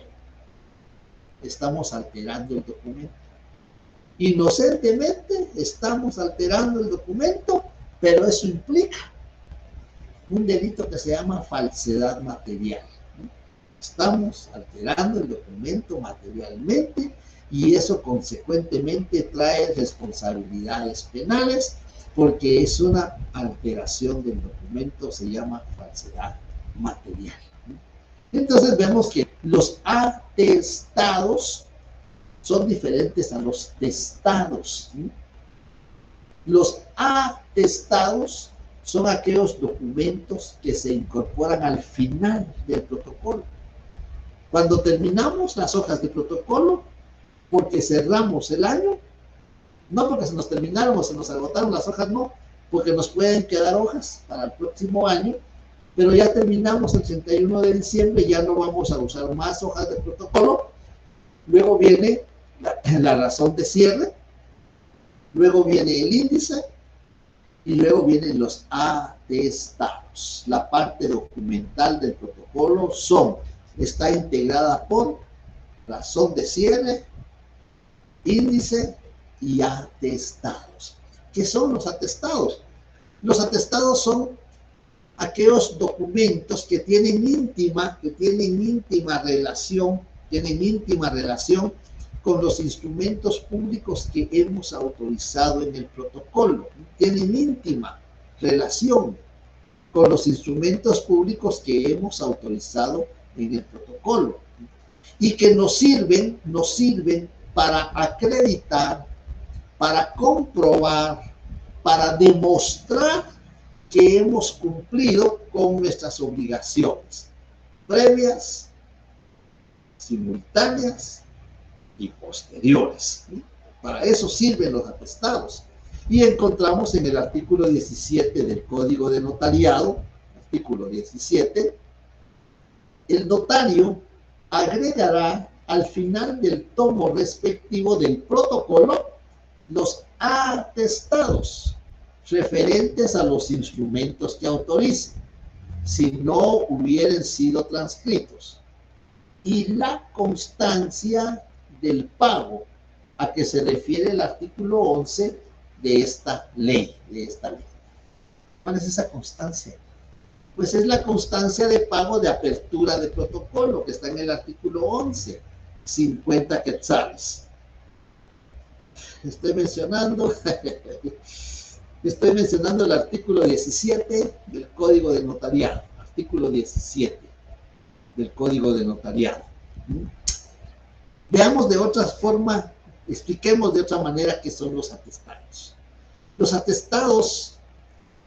estamos alterando el documento. Inocentemente estamos alterando el documento, pero eso implica un delito que se llama falsedad material. Estamos alterando el documento materialmente y eso consecuentemente trae responsabilidades penales porque es una alteración del documento, se llama falsedad material. Entonces vemos que los atestados son diferentes a los testados. Los atestados son aquellos documentos que se incorporan al final del protocolo. Cuando terminamos las hojas de protocolo, porque cerramos el año, no porque se nos terminaron o se nos agotaron las hojas, no, porque nos pueden quedar hojas para el próximo año, pero ya terminamos el 31 de diciembre, ya no vamos a usar más hojas de protocolo. Luego viene la razón de cierre, luego viene el índice y luego vienen los atestados. La parte documental del protocolo está integrada por razón de cierre, índice y atestados. ¿Qué son los atestados? Los atestados son aquellos documentos que tienen íntima relación con los instrumentos públicos que hemos autorizado en el protocolo. Tienen íntima relación con los instrumentos públicos que hemos autorizado en el protocolo y que nos sirven para acreditar, para comprobar, para demostrar que hemos cumplido con nuestras obligaciones previas simultáneas y posteriores. ¿Sí? Para eso sirven los atestados. Y encontramos en el artículo 17 del Código de Notariado, artículo 17, el notario agregará al final del tomo respectivo del protocolo los atestados referentes a los instrumentos que autorice, si no hubieran sido transcritos, y la constancia del pago a que se refiere el artículo 11 de esta ley, ¿Cuál es esa constancia? Pues es la constancia de pago de apertura de protocolo que está en el artículo 11, 50 quetzales. Estoy mencionando el artículo 17 del Código de Notariado, artículo 17 del Código de Notariado. Veamos de otra forma, expliquemos de otra manera qué son los atestados. Los atestados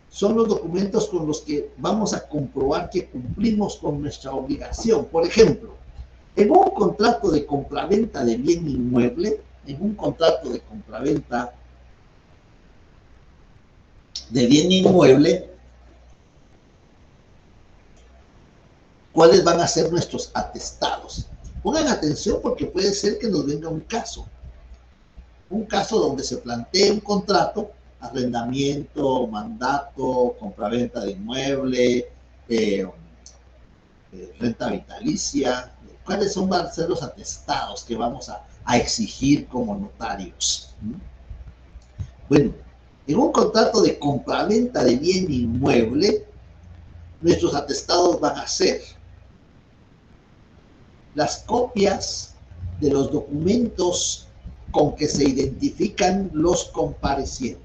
son los documentos con los que vamos a comprobar que cumplimos con nuestra obligación. Por ejemplo, en un contrato de compraventa de bien inmueble, en un contrato de compraventa de bien inmueble, ¿cuáles van a ser nuestros atestados? Pongan atención porque puede ser que nos venga un caso donde se plantee un contrato, arrendamiento, mandato, compraventa de inmueble, renta vitalicia. ¿Cuáles van a ser los atestados que vamos a exigir como notarios? Bueno, en un contrato de compraventa de bien inmueble, nuestros atestados van a ser las copias de los documentos con que se identifican los comparecientes.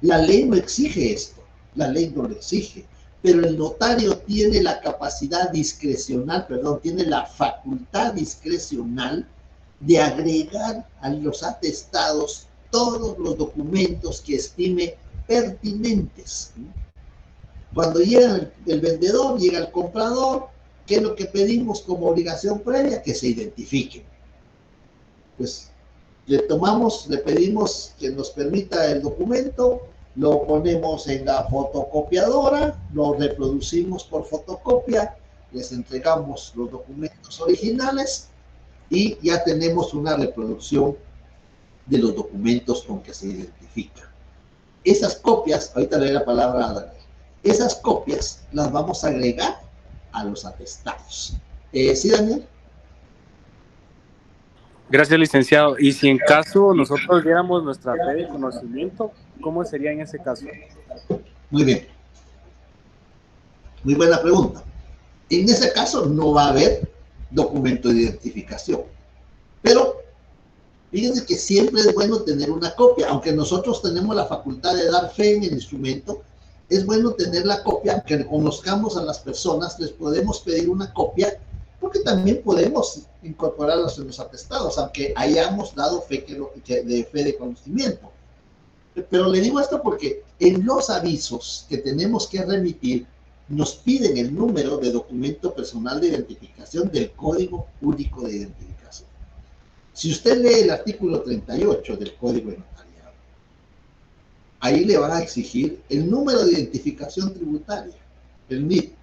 La ley no exige esto, la ley no lo exige, pero el notario tiene la capacidad discrecional, tiene la facultad discrecional de agregar a los atestados todos los documentos que estime pertinentes. Cuando llega el vendedor, llega el comprador, ¿qué es lo que pedimos como obligación previa? Que se identifiquen. Pues le pedimos que nos permita el documento, lo ponemos en la fotocopiadora, lo reproducimos por fotocopia, les entregamos los documentos originales y ya tenemos una reproducción de los documentos con que se identifica. Esas copias, ahorita le doy la palabra a Daniel, esas copias las vamos a agregar a los atestados. ¿Sí, Daniel? Gracias, licenciado. Y si en caso nosotros diéramos nuestra fe de conocimiento, ¿cómo sería en ese caso? Muy bien. Muy buena pregunta. En ese caso no va a haber documento de identificación. Pero fíjense que siempre es bueno tener una copia. Aunque nosotros tenemos la facultad de dar fe en el instrumento, es bueno tener la copia. Aunque conozcamos a las personas, les podemos pedir una copia, porque también podemos incorporarlos en los atestados, aunque hayamos dado fe de conocimiento. Pero le digo esto porque en los avisos que tenemos que remitir, nos piden el número de documento personal de identificación del Código Único de Identificación. Si usted lee el artículo 38 del Código de Notariado, ahí le van a exigir el número de identificación tributaria, el NIT.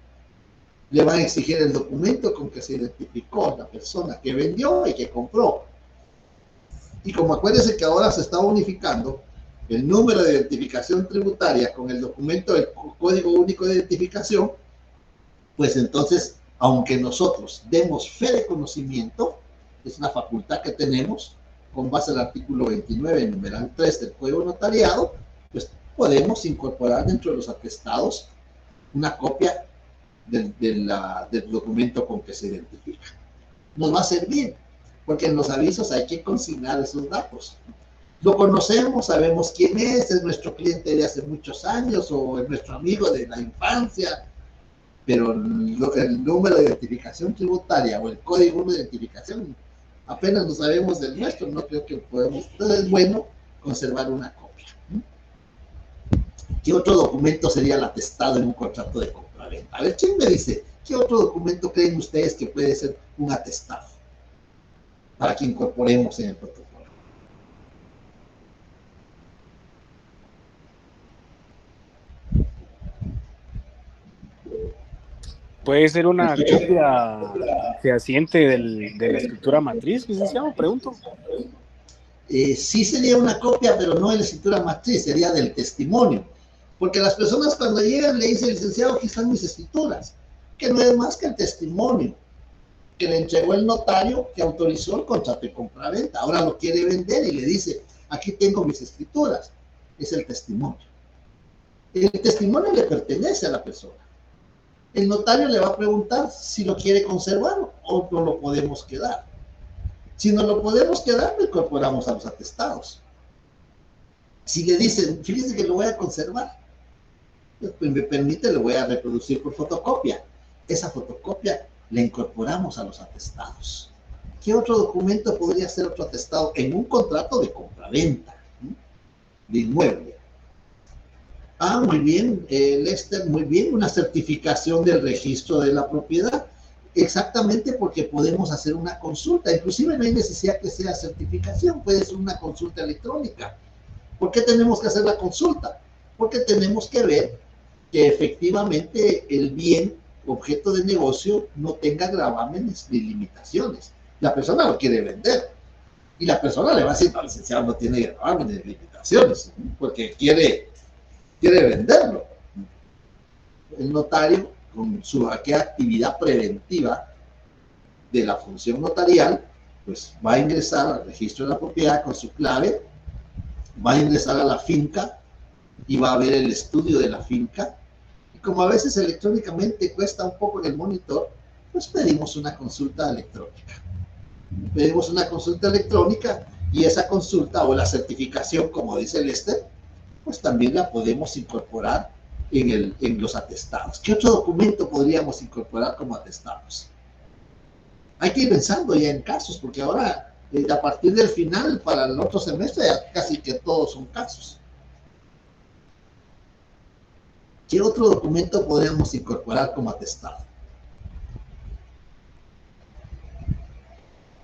Le van a exigir el documento con que se identificó la persona que vendió y que compró. Y como acuérdense que ahora se está unificando el número de identificación tributaria con el documento del Código Único de Identificación, pues entonces, aunque nosotros demos fe de conocimiento, es una facultad que tenemos con base al artículo 29, numeral 3 del Código Notariado, pues podemos incorporar dentro de los atestados una copia del documento con que se identifica. Nos va a servir, porque en los avisos hay que consignar esos datos. Lo conocemos, sabemos quién es nuestro cliente de hace muchos años o es nuestro amigo de la infancia, pero el número de identificación tributaria o el código de identificación apenas no sabemos del nuestro, no creo que podemos. Entonces es bueno conservar una copia. ¿Qué otro documento sería el atestado en un contrato de compraventa? A ver, ¿quién me dice? ¿Qué otro documento creen ustedes que puede ser un atestado? para que incorporemos en el protocolo. ¿Puede ser una copia fehaciente de la escritura matriz, licenciado? Pregunto. Sí sería una copia, pero no de la escritura matriz, sería del testimonio. Porque las personas cuando llegan le dicen, licenciado, aquí están mis escrituras, que no es más que el testimonio que le entregó el notario que autorizó el contrato de compraventa. Ahora lo quiere vender y le dice, aquí tengo mis escrituras. Es el testimonio. El testimonio le pertenece a la persona. El notario le va a preguntar si lo quiere conservar o no lo podemos quedar. Si no lo podemos quedar, lo incorporamos a los atestados. Si le dicen, fíjese que lo voy a conservar, pues me permite, lo voy a reproducir por fotocopia. Esa fotocopia la incorporamos a los atestados. ¿Qué otro documento podría ser otro atestado? En un contrato de compraventa de inmueble. Muy bien, Lester, muy bien, una certificación del registro de la propiedad. Exactamente, porque podemos hacer una consulta. Inclusive no hay necesidad que sea certificación, puede ser una consulta electrónica. ¿Por qué tenemos que hacer la consulta? Porque tenemos que ver que efectivamente el bien objeto de negocio no tenga gravámenes ni limitaciones. La persona lo quiere vender y la persona le va a decir, no, licenciado, no tiene gravámenes ni limitaciones, porque quiere venderlo. El notario, con su actividad preventiva de la función notarial, pues va a ingresar al registro de la propiedad con su clave, va a ingresar a la finca y va a ver el estudio de la finca. Y como a veces electrónicamente cuesta un poco en el monitor, pues pedimos una consulta electrónica. Pedimos una consulta electrónica y esa consulta o la certificación, como dice Lester, pues también la podemos incorporar en los atestados. ¿Qué otro documento podríamos incorporar como atestados? Hay que ir pensando ya en casos, porque ahora, a partir del final, para el otro semestre, ya casi que todos son casos. ¿Qué otro documento podríamos incorporar como atestado?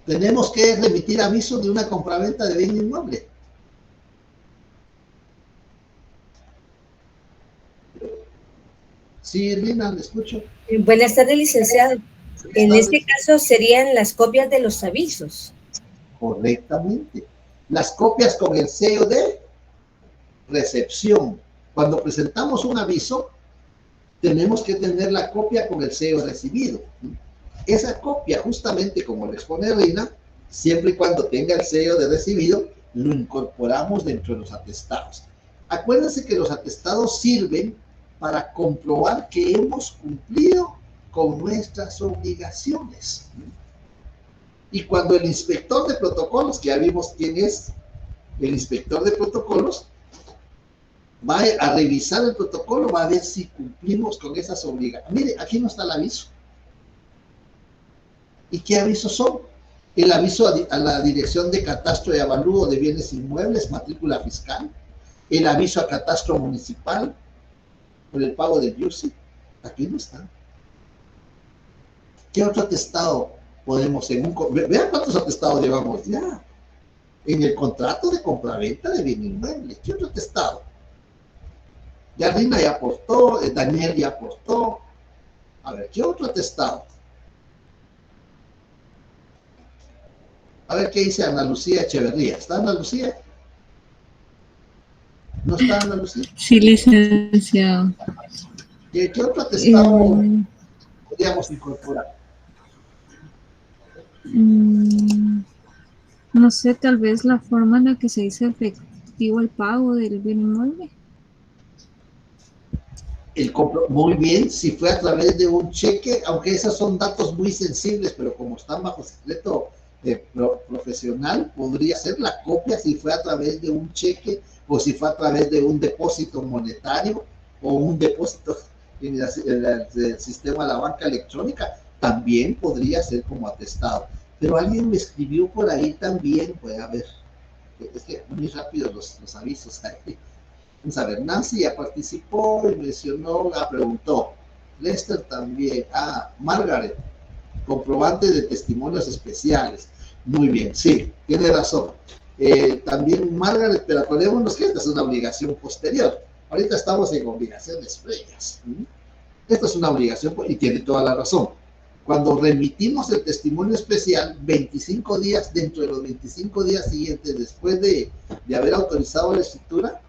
Tenemos que remitir aviso de una compraventa de bien inmueble. Sí, Irina, le escucho. Buenas tardes, licenciado. En este caso serían las copias de los avisos. Correctamente. Las copias con el sello de recepción. Cuando presentamos un aviso, tenemos que tener la copia con el sello recibido. Esa copia, justamente como le expone Rina, siempre y cuando tenga el sello de recibido, lo incorporamos dentro de los atestados. Acuérdense que los atestados sirven para comprobar que hemos cumplido con nuestras obligaciones. Y cuando el inspector de protocolos, que ya vimos quién es el inspector de protocolos, va a revisar el protocolo, va a ver si cumplimos con esas obligaciones. Mire, aquí no está el aviso. ¿Y qué avisos son? El aviso a la Dirección de Catastro y Avalúo de Bienes Inmuebles, matrícula fiscal, el aviso a Catastro Municipal por el pago del IUCI. Aquí no está. ¿Qué otro atestado podemos vean cuántos atestados llevamos ya en el contrato de compraventa de bien inmueble? ¿Qué otro atestado? Ya Rina ya aportó, Daniel ya aportó. A ver, ¿qué otro atestado? A ver qué dice Ana Lucía Echeverría. ¿Está Ana Lucía? ¿No está Ana Lucía? Sí, licenciado. ¿Qué otro atestado podríamos incorporar? No sé, tal vez la forma en la que se dice efectivo el pago del bien inmueble. Muy bien, si fue a través de un cheque, aunque esos son datos muy sensibles, pero como están bajo secreto profesional, podría ser la copia si fue a través de un cheque o si fue a través de un depósito monetario o un depósito en el sistema de la banca electrónica, también podría ser como atestado. Pero alguien me escribió por ahí también, pues a ver, es que muy rápido los avisos ahí. Vamos a ver, Nancy ya participó y mencionó, preguntó, Lester también, Margaret, comprobante de testimonios especiales. Muy bien, sí, tiene razón. También Margaret, pero acordémonos que esta es una obligación posterior. Ahorita estamos en obligaciones previas. Esta es una obligación y tiene toda la razón. Cuando remitimos el testimonio especial, 25 días, dentro de los 25 días siguientes, después de haber autorizado la escritura,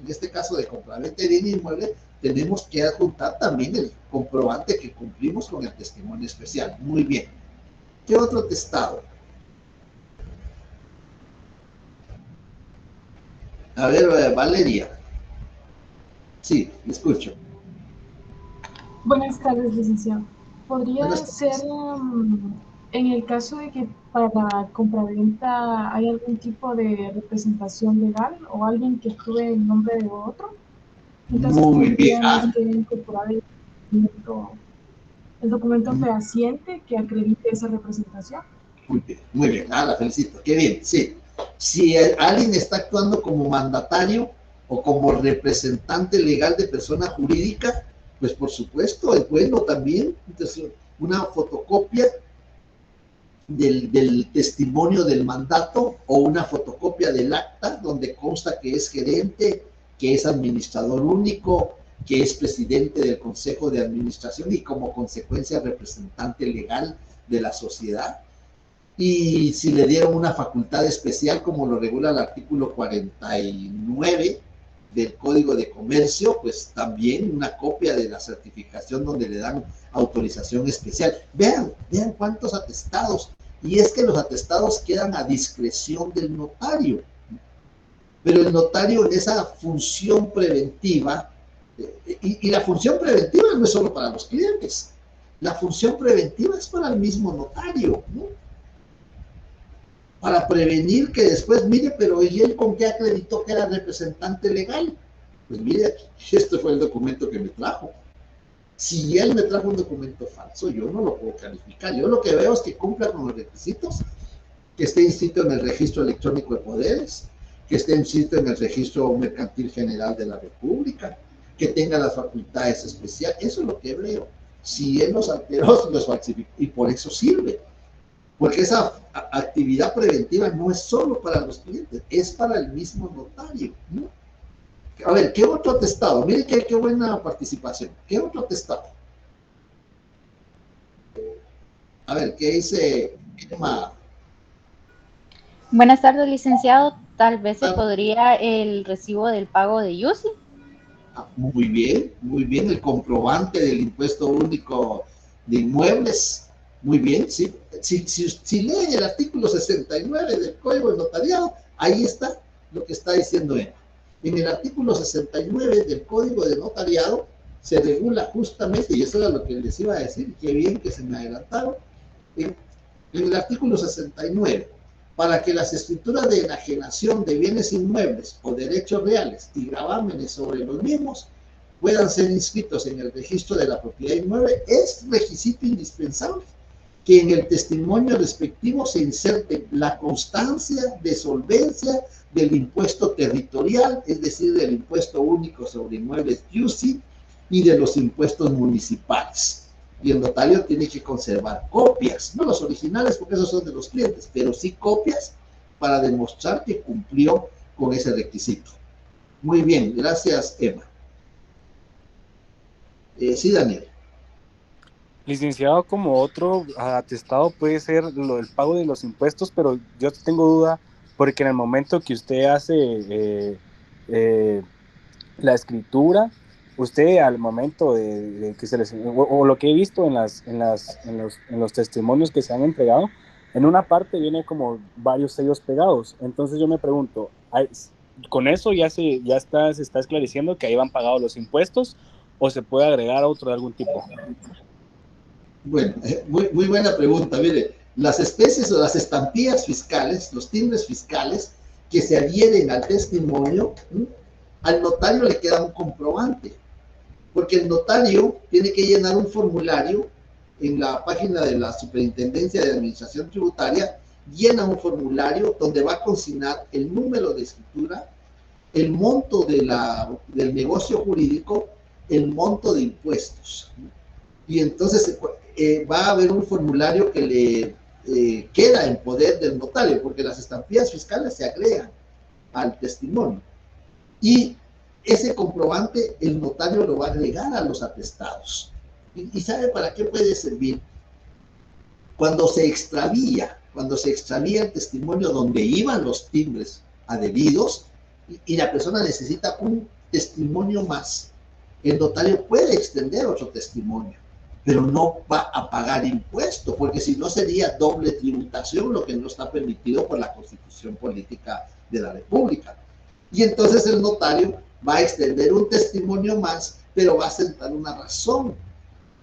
en este caso de compraventa de bien inmueble, tenemos que adjuntar también el comprobante que cumplimos con el testimonio especial. Muy bien. ¿Qué otro atestado? A ver, Valeria. Sí, me escucho. Buenas tardes, licenciado. ¿Podría Buenas ser, tardes. en el caso de que para la compraventa hay algún tipo de representación legal o alguien que actúe en nombre de otro? Entonces Muy bien. tendríamos que incorporar el documento fehaciente que acredite esa representación. Muy bien, muy bien. La felicito. Qué bien, sí. Si alguien está actuando como mandatario o como representante legal de persona jurídica, pues por supuesto es bueno también. Entonces, una fotocopia del testimonio del mandato o una fotocopia del acta donde consta que es gerente, que es administrador único, que es presidente del consejo de administración y como consecuencia representante legal de la sociedad. Y si le dieron una facultad especial como lo regula el artículo 49 del Código de Comercio, pues también una copia de la certificación donde le dan autorización especial. Vean cuántos atestados. Y es que los atestados quedan a discreción del notario. Pero el notario en esa función preventiva, y la función preventiva no es solo para los clientes, la función preventiva es para el mismo notario, ¿no? Para prevenir que después, mire, pero ¿y él con qué acreditó que era representante legal? Pues mire, este fue el documento que me trajo. Si él me trajo un documento falso, yo no lo puedo calificar. Yo lo que veo es que cumpla con los requisitos, que esté inscrito en el registro electrónico de poderes, que esté inscrito en el registro mercantil general de la República, que tenga las facultades especiales. Eso es lo que veo. Si él los alteró, los falsificó, y por eso sirve. Porque esa actividad preventiva no es solo para los clientes, es para el mismo notario, ¿no? A ver, ¿qué otro atestado? Mire qué buena participación. ¿Qué otro atestado? A ver, ¿qué dice Emma? Buenas tardes, licenciado. Tal vez se podría el recibo del pago de UCI. Muy bien. El comprobante del impuesto único de inmuebles. Muy bien, sí. Si leen el artículo 69 del Código de Notariado, ahí está lo que está diciendo Emma. En el artículo 69 del Código de Notariado se regula justamente, y eso era lo que les iba a decir, qué bien que se me adelantaron, en el artículo 69, para que las escrituras de enajenación de bienes inmuebles o derechos reales y gravámenes sobre los mismos puedan ser inscritos en el registro de la propiedad inmueble, es requisito indispensable que en el testimonio respectivo se inserte la constancia de solvencia del impuesto territorial, es decir, del impuesto único sobre inmuebles UCI y de los impuestos municipales. Y el notario tiene que conservar copias, no los originales porque esos son de los clientes, pero sí copias para demostrar que cumplió con ese requisito. Muy bien, gracias, Emma. Sí, Daniel. Licenciado, como otro atestado puede ser el pago de los impuestos, pero yo tengo duda porque en el momento que usted hace la escritura, usted al momento de que se les, o lo que he visto en los testimonios que se han entregado, en una parte viene como varios sellos pegados. Entonces yo me pregunto, ¿con eso se está esclareciendo que ahí van pagados los impuestos o se puede agregar otro de algún tipo? Bueno, muy buena pregunta. Mire, las especies o las estampillas fiscales, los timbres fiscales que se adhieren al testimonio, al notario le queda un comprobante, porque el notario tiene que llenar un formulario en la página de la Superintendencia de Administración Tributaria, llena un formulario donde va a consignar el número de escritura, el monto del negocio jurídico, el monto de impuestos. Y entonces va a haber un formulario que queda en poder del notario, porque las estampillas fiscales se agregan al testimonio. Y ese comprobante el notario lo va a agregar a los atestados. ¿Y sabe para qué puede servir? Cuando se extravía el testimonio donde iban los timbres adheridos y la persona necesita un testimonio más, el notario puede extender otro testimonio, pero no va a pagar impuesto, porque si no sería doble tributación, lo que no está permitido por la Constitución Política de la República. Y entonces el notario va a extender un testimonio más, pero va a sentar una razón,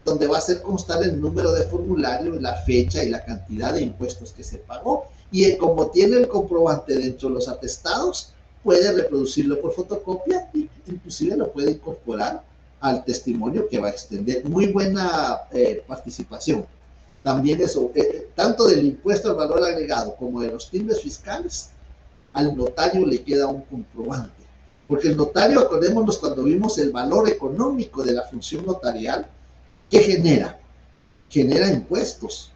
donde va a hacer constar el número de formulario, la fecha y la cantidad de impuestos que se pagó. Y como tiene el comprobante dentro de los atestados, puede reproducirlo por fotocopia e inclusive lo puede incorporar al testimonio que va a extender. Muy buena participación. También eso, tanto del impuesto al valor agregado como de los timbres fiscales, al notario le queda un comprobante. Porque el notario, acordémonos cuando vimos el valor económico de la función notarial, ¿qué genera? Genera impuestos.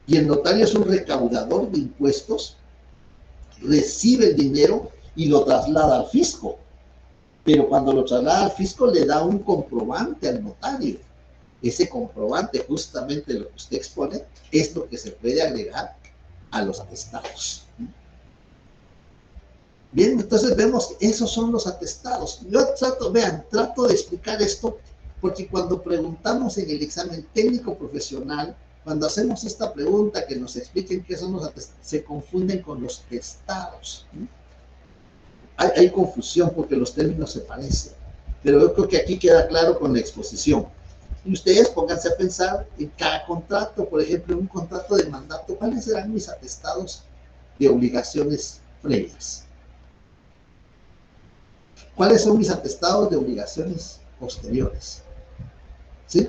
Y el notario es un recaudador de impuestos, recibe el dinero y lo traslada al fisco. Pero cuando lo traslada al fisco le da un comprobante al notario. Ese comprobante, justamente lo que usted expone, es lo que se puede agregar a los atestados. Bien, entonces vemos que esos son los atestados. Yo trato de explicar esto porque cuando preguntamos en el examen técnico profesional, cuando hacemos esta pregunta que nos expliquen qué son los atestados, se confunden con los testados. Hay confusión porque los términos se parecen, pero yo creo que aquí queda claro con la exposición. Y ustedes pónganse a pensar en cada contrato, por ejemplo, en un contrato de mandato, ¿cuáles serán mis atestados de obligaciones previas? ¿Cuáles son mis atestados de obligaciones posteriores? ¿Sí?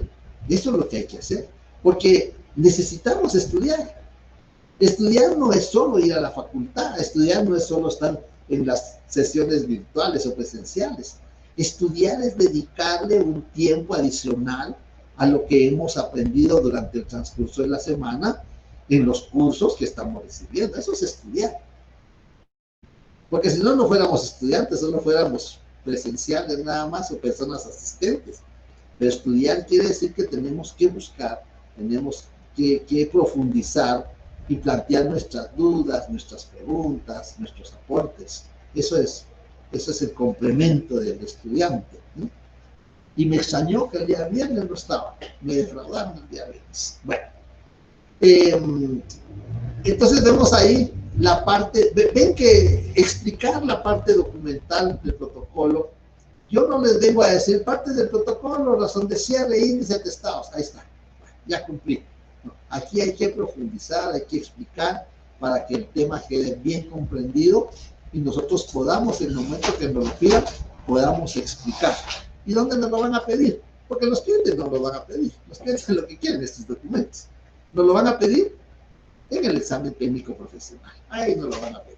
Eso es lo que hay que hacer, porque necesitamos estudiar. Estudiar no es solo ir a la facultad, estudiar no es solo estar en las sesiones virtuales o presenciales. Estudiar es dedicarle un tiempo adicional a lo que hemos aprendido durante el transcurso de la semana en los cursos que estamos recibiendo. Eso es estudiar. Porque si no, no fuéramos estudiantes, solo fuéramos presenciales nada más o personas asistentes. Pero estudiar quiere decir que tenemos que buscar, tenemos que profundizar y plantear nuestras dudas, nuestras preguntas, nuestros aportes. Eso es el complemento del estudiante, ¿no? Y me extrañó que el día viernes no estaba, me defraudaron el día viernes. Bueno, entonces vemos ahí la parte, ven que explicar la parte documental del protocolo, yo no les vengo a decir parte del protocolo, razón de cierre, índice, atestados, ahí está, ya cumplí. No, aquí hay que profundizar, hay que explicar para que el tema quede bien comprendido y nosotros podamos, en el momento que nos lo pidan, podamos explicar. ¿Y dónde nos lo van a pedir? Porque los clientes nos lo van a pedir. Los clientes lo que quieren estos documentos. Nos lo van a pedir en el examen técnico profesional. Ahí nos lo van a pedir.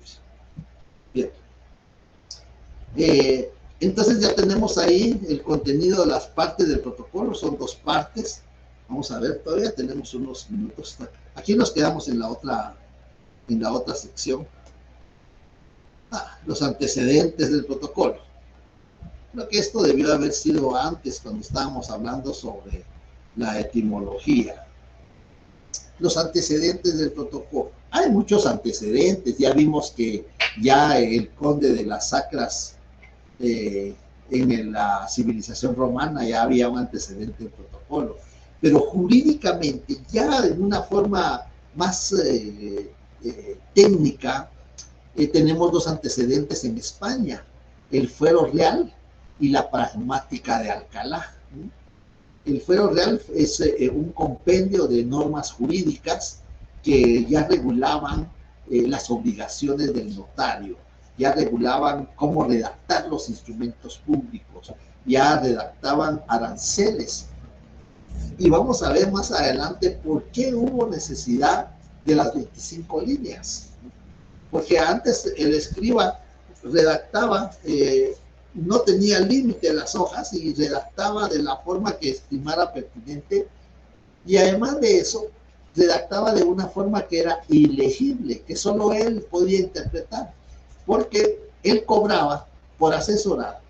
Bien. Entonces ya tenemos ahí el contenido de las partes del protocolo. Son 2 partes. Vamos a ver, todavía tenemos unos minutos. Aquí nos quedamos en la otra sección. Los antecedentes del protocolo. Creo que esto debió haber sido antes, cuando estábamos hablando sobre la etimología. Los antecedentes del protocolo. Hay muchos antecedentes. Ya vimos que ya el conde de las Sacras, en la civilización romana, ya había un antecedente del protocolo. Pero jurídicamente, ya en una forma más técnica, tenemos 2 antecedentes en España, el Fuero Real y la Pragmática de Alcalá. El Fuero Real es un compendio de normas jurídicas que ya regulaban las obligaciones del notario, ya regulaban cómo redactar los instrumentos públicos, ya redactaban aranceles. Y vamos a ver más adelante por qué hubo necesidad de las 25 líneas. Porque antes el escriba redactaba, no tenía límite en las hojas y redactaba de la forma que estimara pertinente. Y además de eso, redactaba de una forma que era ilegible, que solo él podía interpretar, porque él cobraba por asesorar,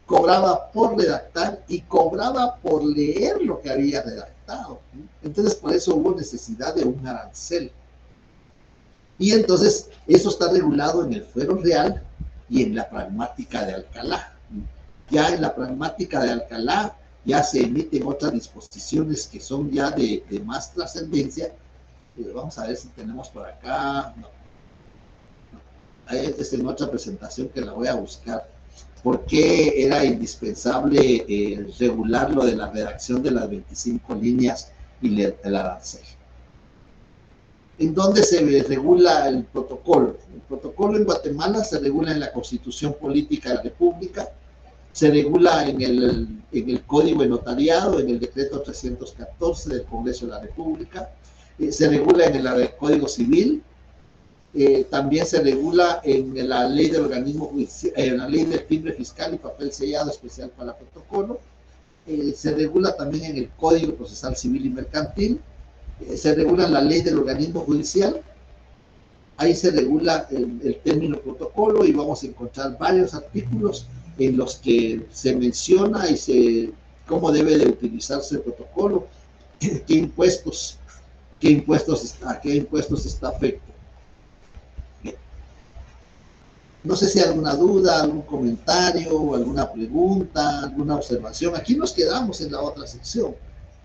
cobraba por redactar y cobraba por leer lo que había redactado. Entonces, por eso hubo necesidad de un arancel. Y entonces, eso está regulado en el fuero real y en la pragmática de Alcalá. Ya en la pragmática de Alcalá ya se emiten otras disposiciones que son ya de más trascendencia. Vamos a ver si tenemos por acá. No. Es en otra presentación que la voy a buscar. ¿Por qué era indispensable regular lo de la redacción de las 25 líneas y el arancel? ¿En dónde se regula el protocolo? El protocolo en Guatemala se regula en la Constitución Política de la República, se regula en el Código de Notariado, en el Decreto 314 del Congreso de la República, se regula en el Código Civil, también se regula en la ley del organismo judicial, en la ley del timbre fiscal y papel sellado especial para protocolo, se regula también en el Código Procesal Civil y Mercantil, se regula en la ley del organismo judicial, ahí se regula el término protocolo y vamos a encontrar varios artículos en los que se menciona cómo debe de utilizarse el protocolo, qué impuestos está afecto. No sé si hay alguna duda, algún comentario, alguna pregunta, alguna observación. Aquí nos quedamos en la otra sección.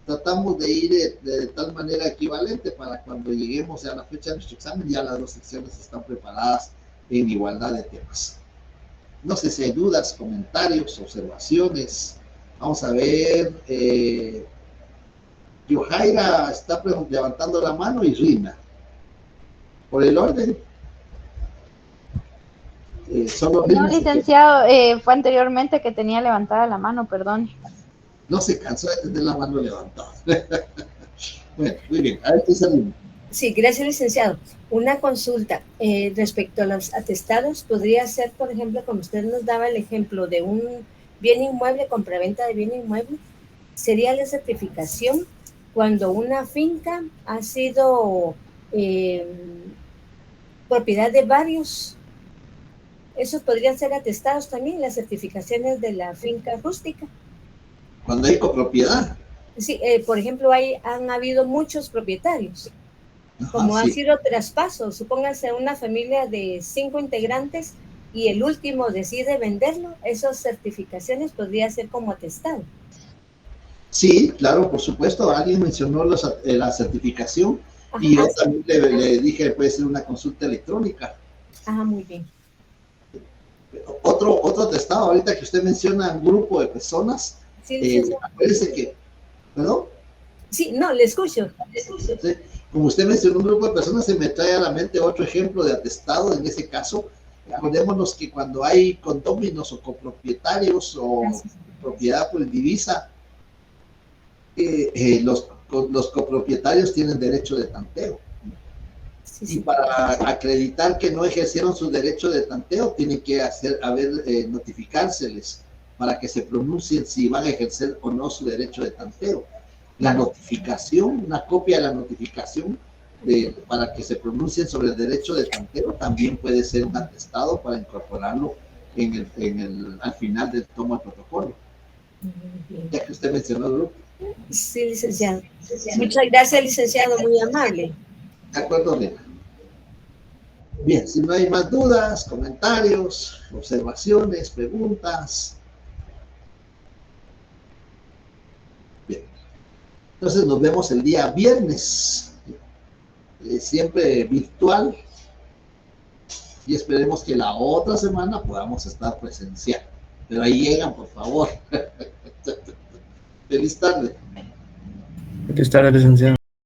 Tratamos de ir de tal manera equivalente para cuando lleguemos a la fecha de nuestro examen, ya las dos secciones están preparadas en igualdad de temas. No sé si hay dudas, comentarios, observaciones. Vamos a ver. Yohaira está levantando la mano y Rina. Por el orden. No, licenciado, fue anteriormente que tenía levantada la mano, perdón. No se cansó de tener la mano levantada. Bueno, muy bien. A ver, salimos. Sí, gracias, licenciado. Una consulta respecto a los atestados, podría ser, por ejemplo, como usted nos daba el ejemplo de un bien inmueble, compraventa de bien inmueble, sería la certificación cuando una finca ha sido propiedad de varios. Esos podrían ser atestados también, las certificaciones de la finca rústica. Cuando hay copropiedad. Sí, por ejemplo, han habido muchos propietarios. Como sí. Ha sido traspaso, supónganse una familia de 5 integrantes y el último decide venderlo, esas certificaciones podría ser como atestado. Sí, claro, por supuesto. Alguien mencionó la certificación. Ajá, y yo también le dije que puede ser una consulta electrónica. Ajá, muy bien. Otro atestado, ahorita que usted menciona un grupo de personas, sí, parece que, ¿perdón? Sí, no, le escucho. Sí, como usted mencionó un grupo de personas, se me trae a la mente otro ejemplo de atestado. En ese caso, acordémonos que cuando hay condóminos o copropietarios o propiedad por divisa, los copropietarios tienen derecho de tanteo. Y para acreditar que no ejercieron su derecho de tanteo, tienen que notificárseles para que se pronuncien si van a ejercer o no su derecho de tanteo. La notificación, una copia de la notificación para que se pronuncien sobre el derecho de tanteo también puede ser un atestado para incorporarlo al final del toma del protocolo. Ya que usted mencionó el grupo. Sí, licenciado. Muchas gracias, licenciado, muy amable. De acuerdo, Rina. Bien, si no hay más dudas, comentarios, observaciones, preguntas. Bien. Entonces nos vemos el día viernes, siempre virtual, y esperemos que la otra semana podamos estar presencial. Pero ahí llegan, por favor. Feliz tarde. Feliz tarde, licenciado.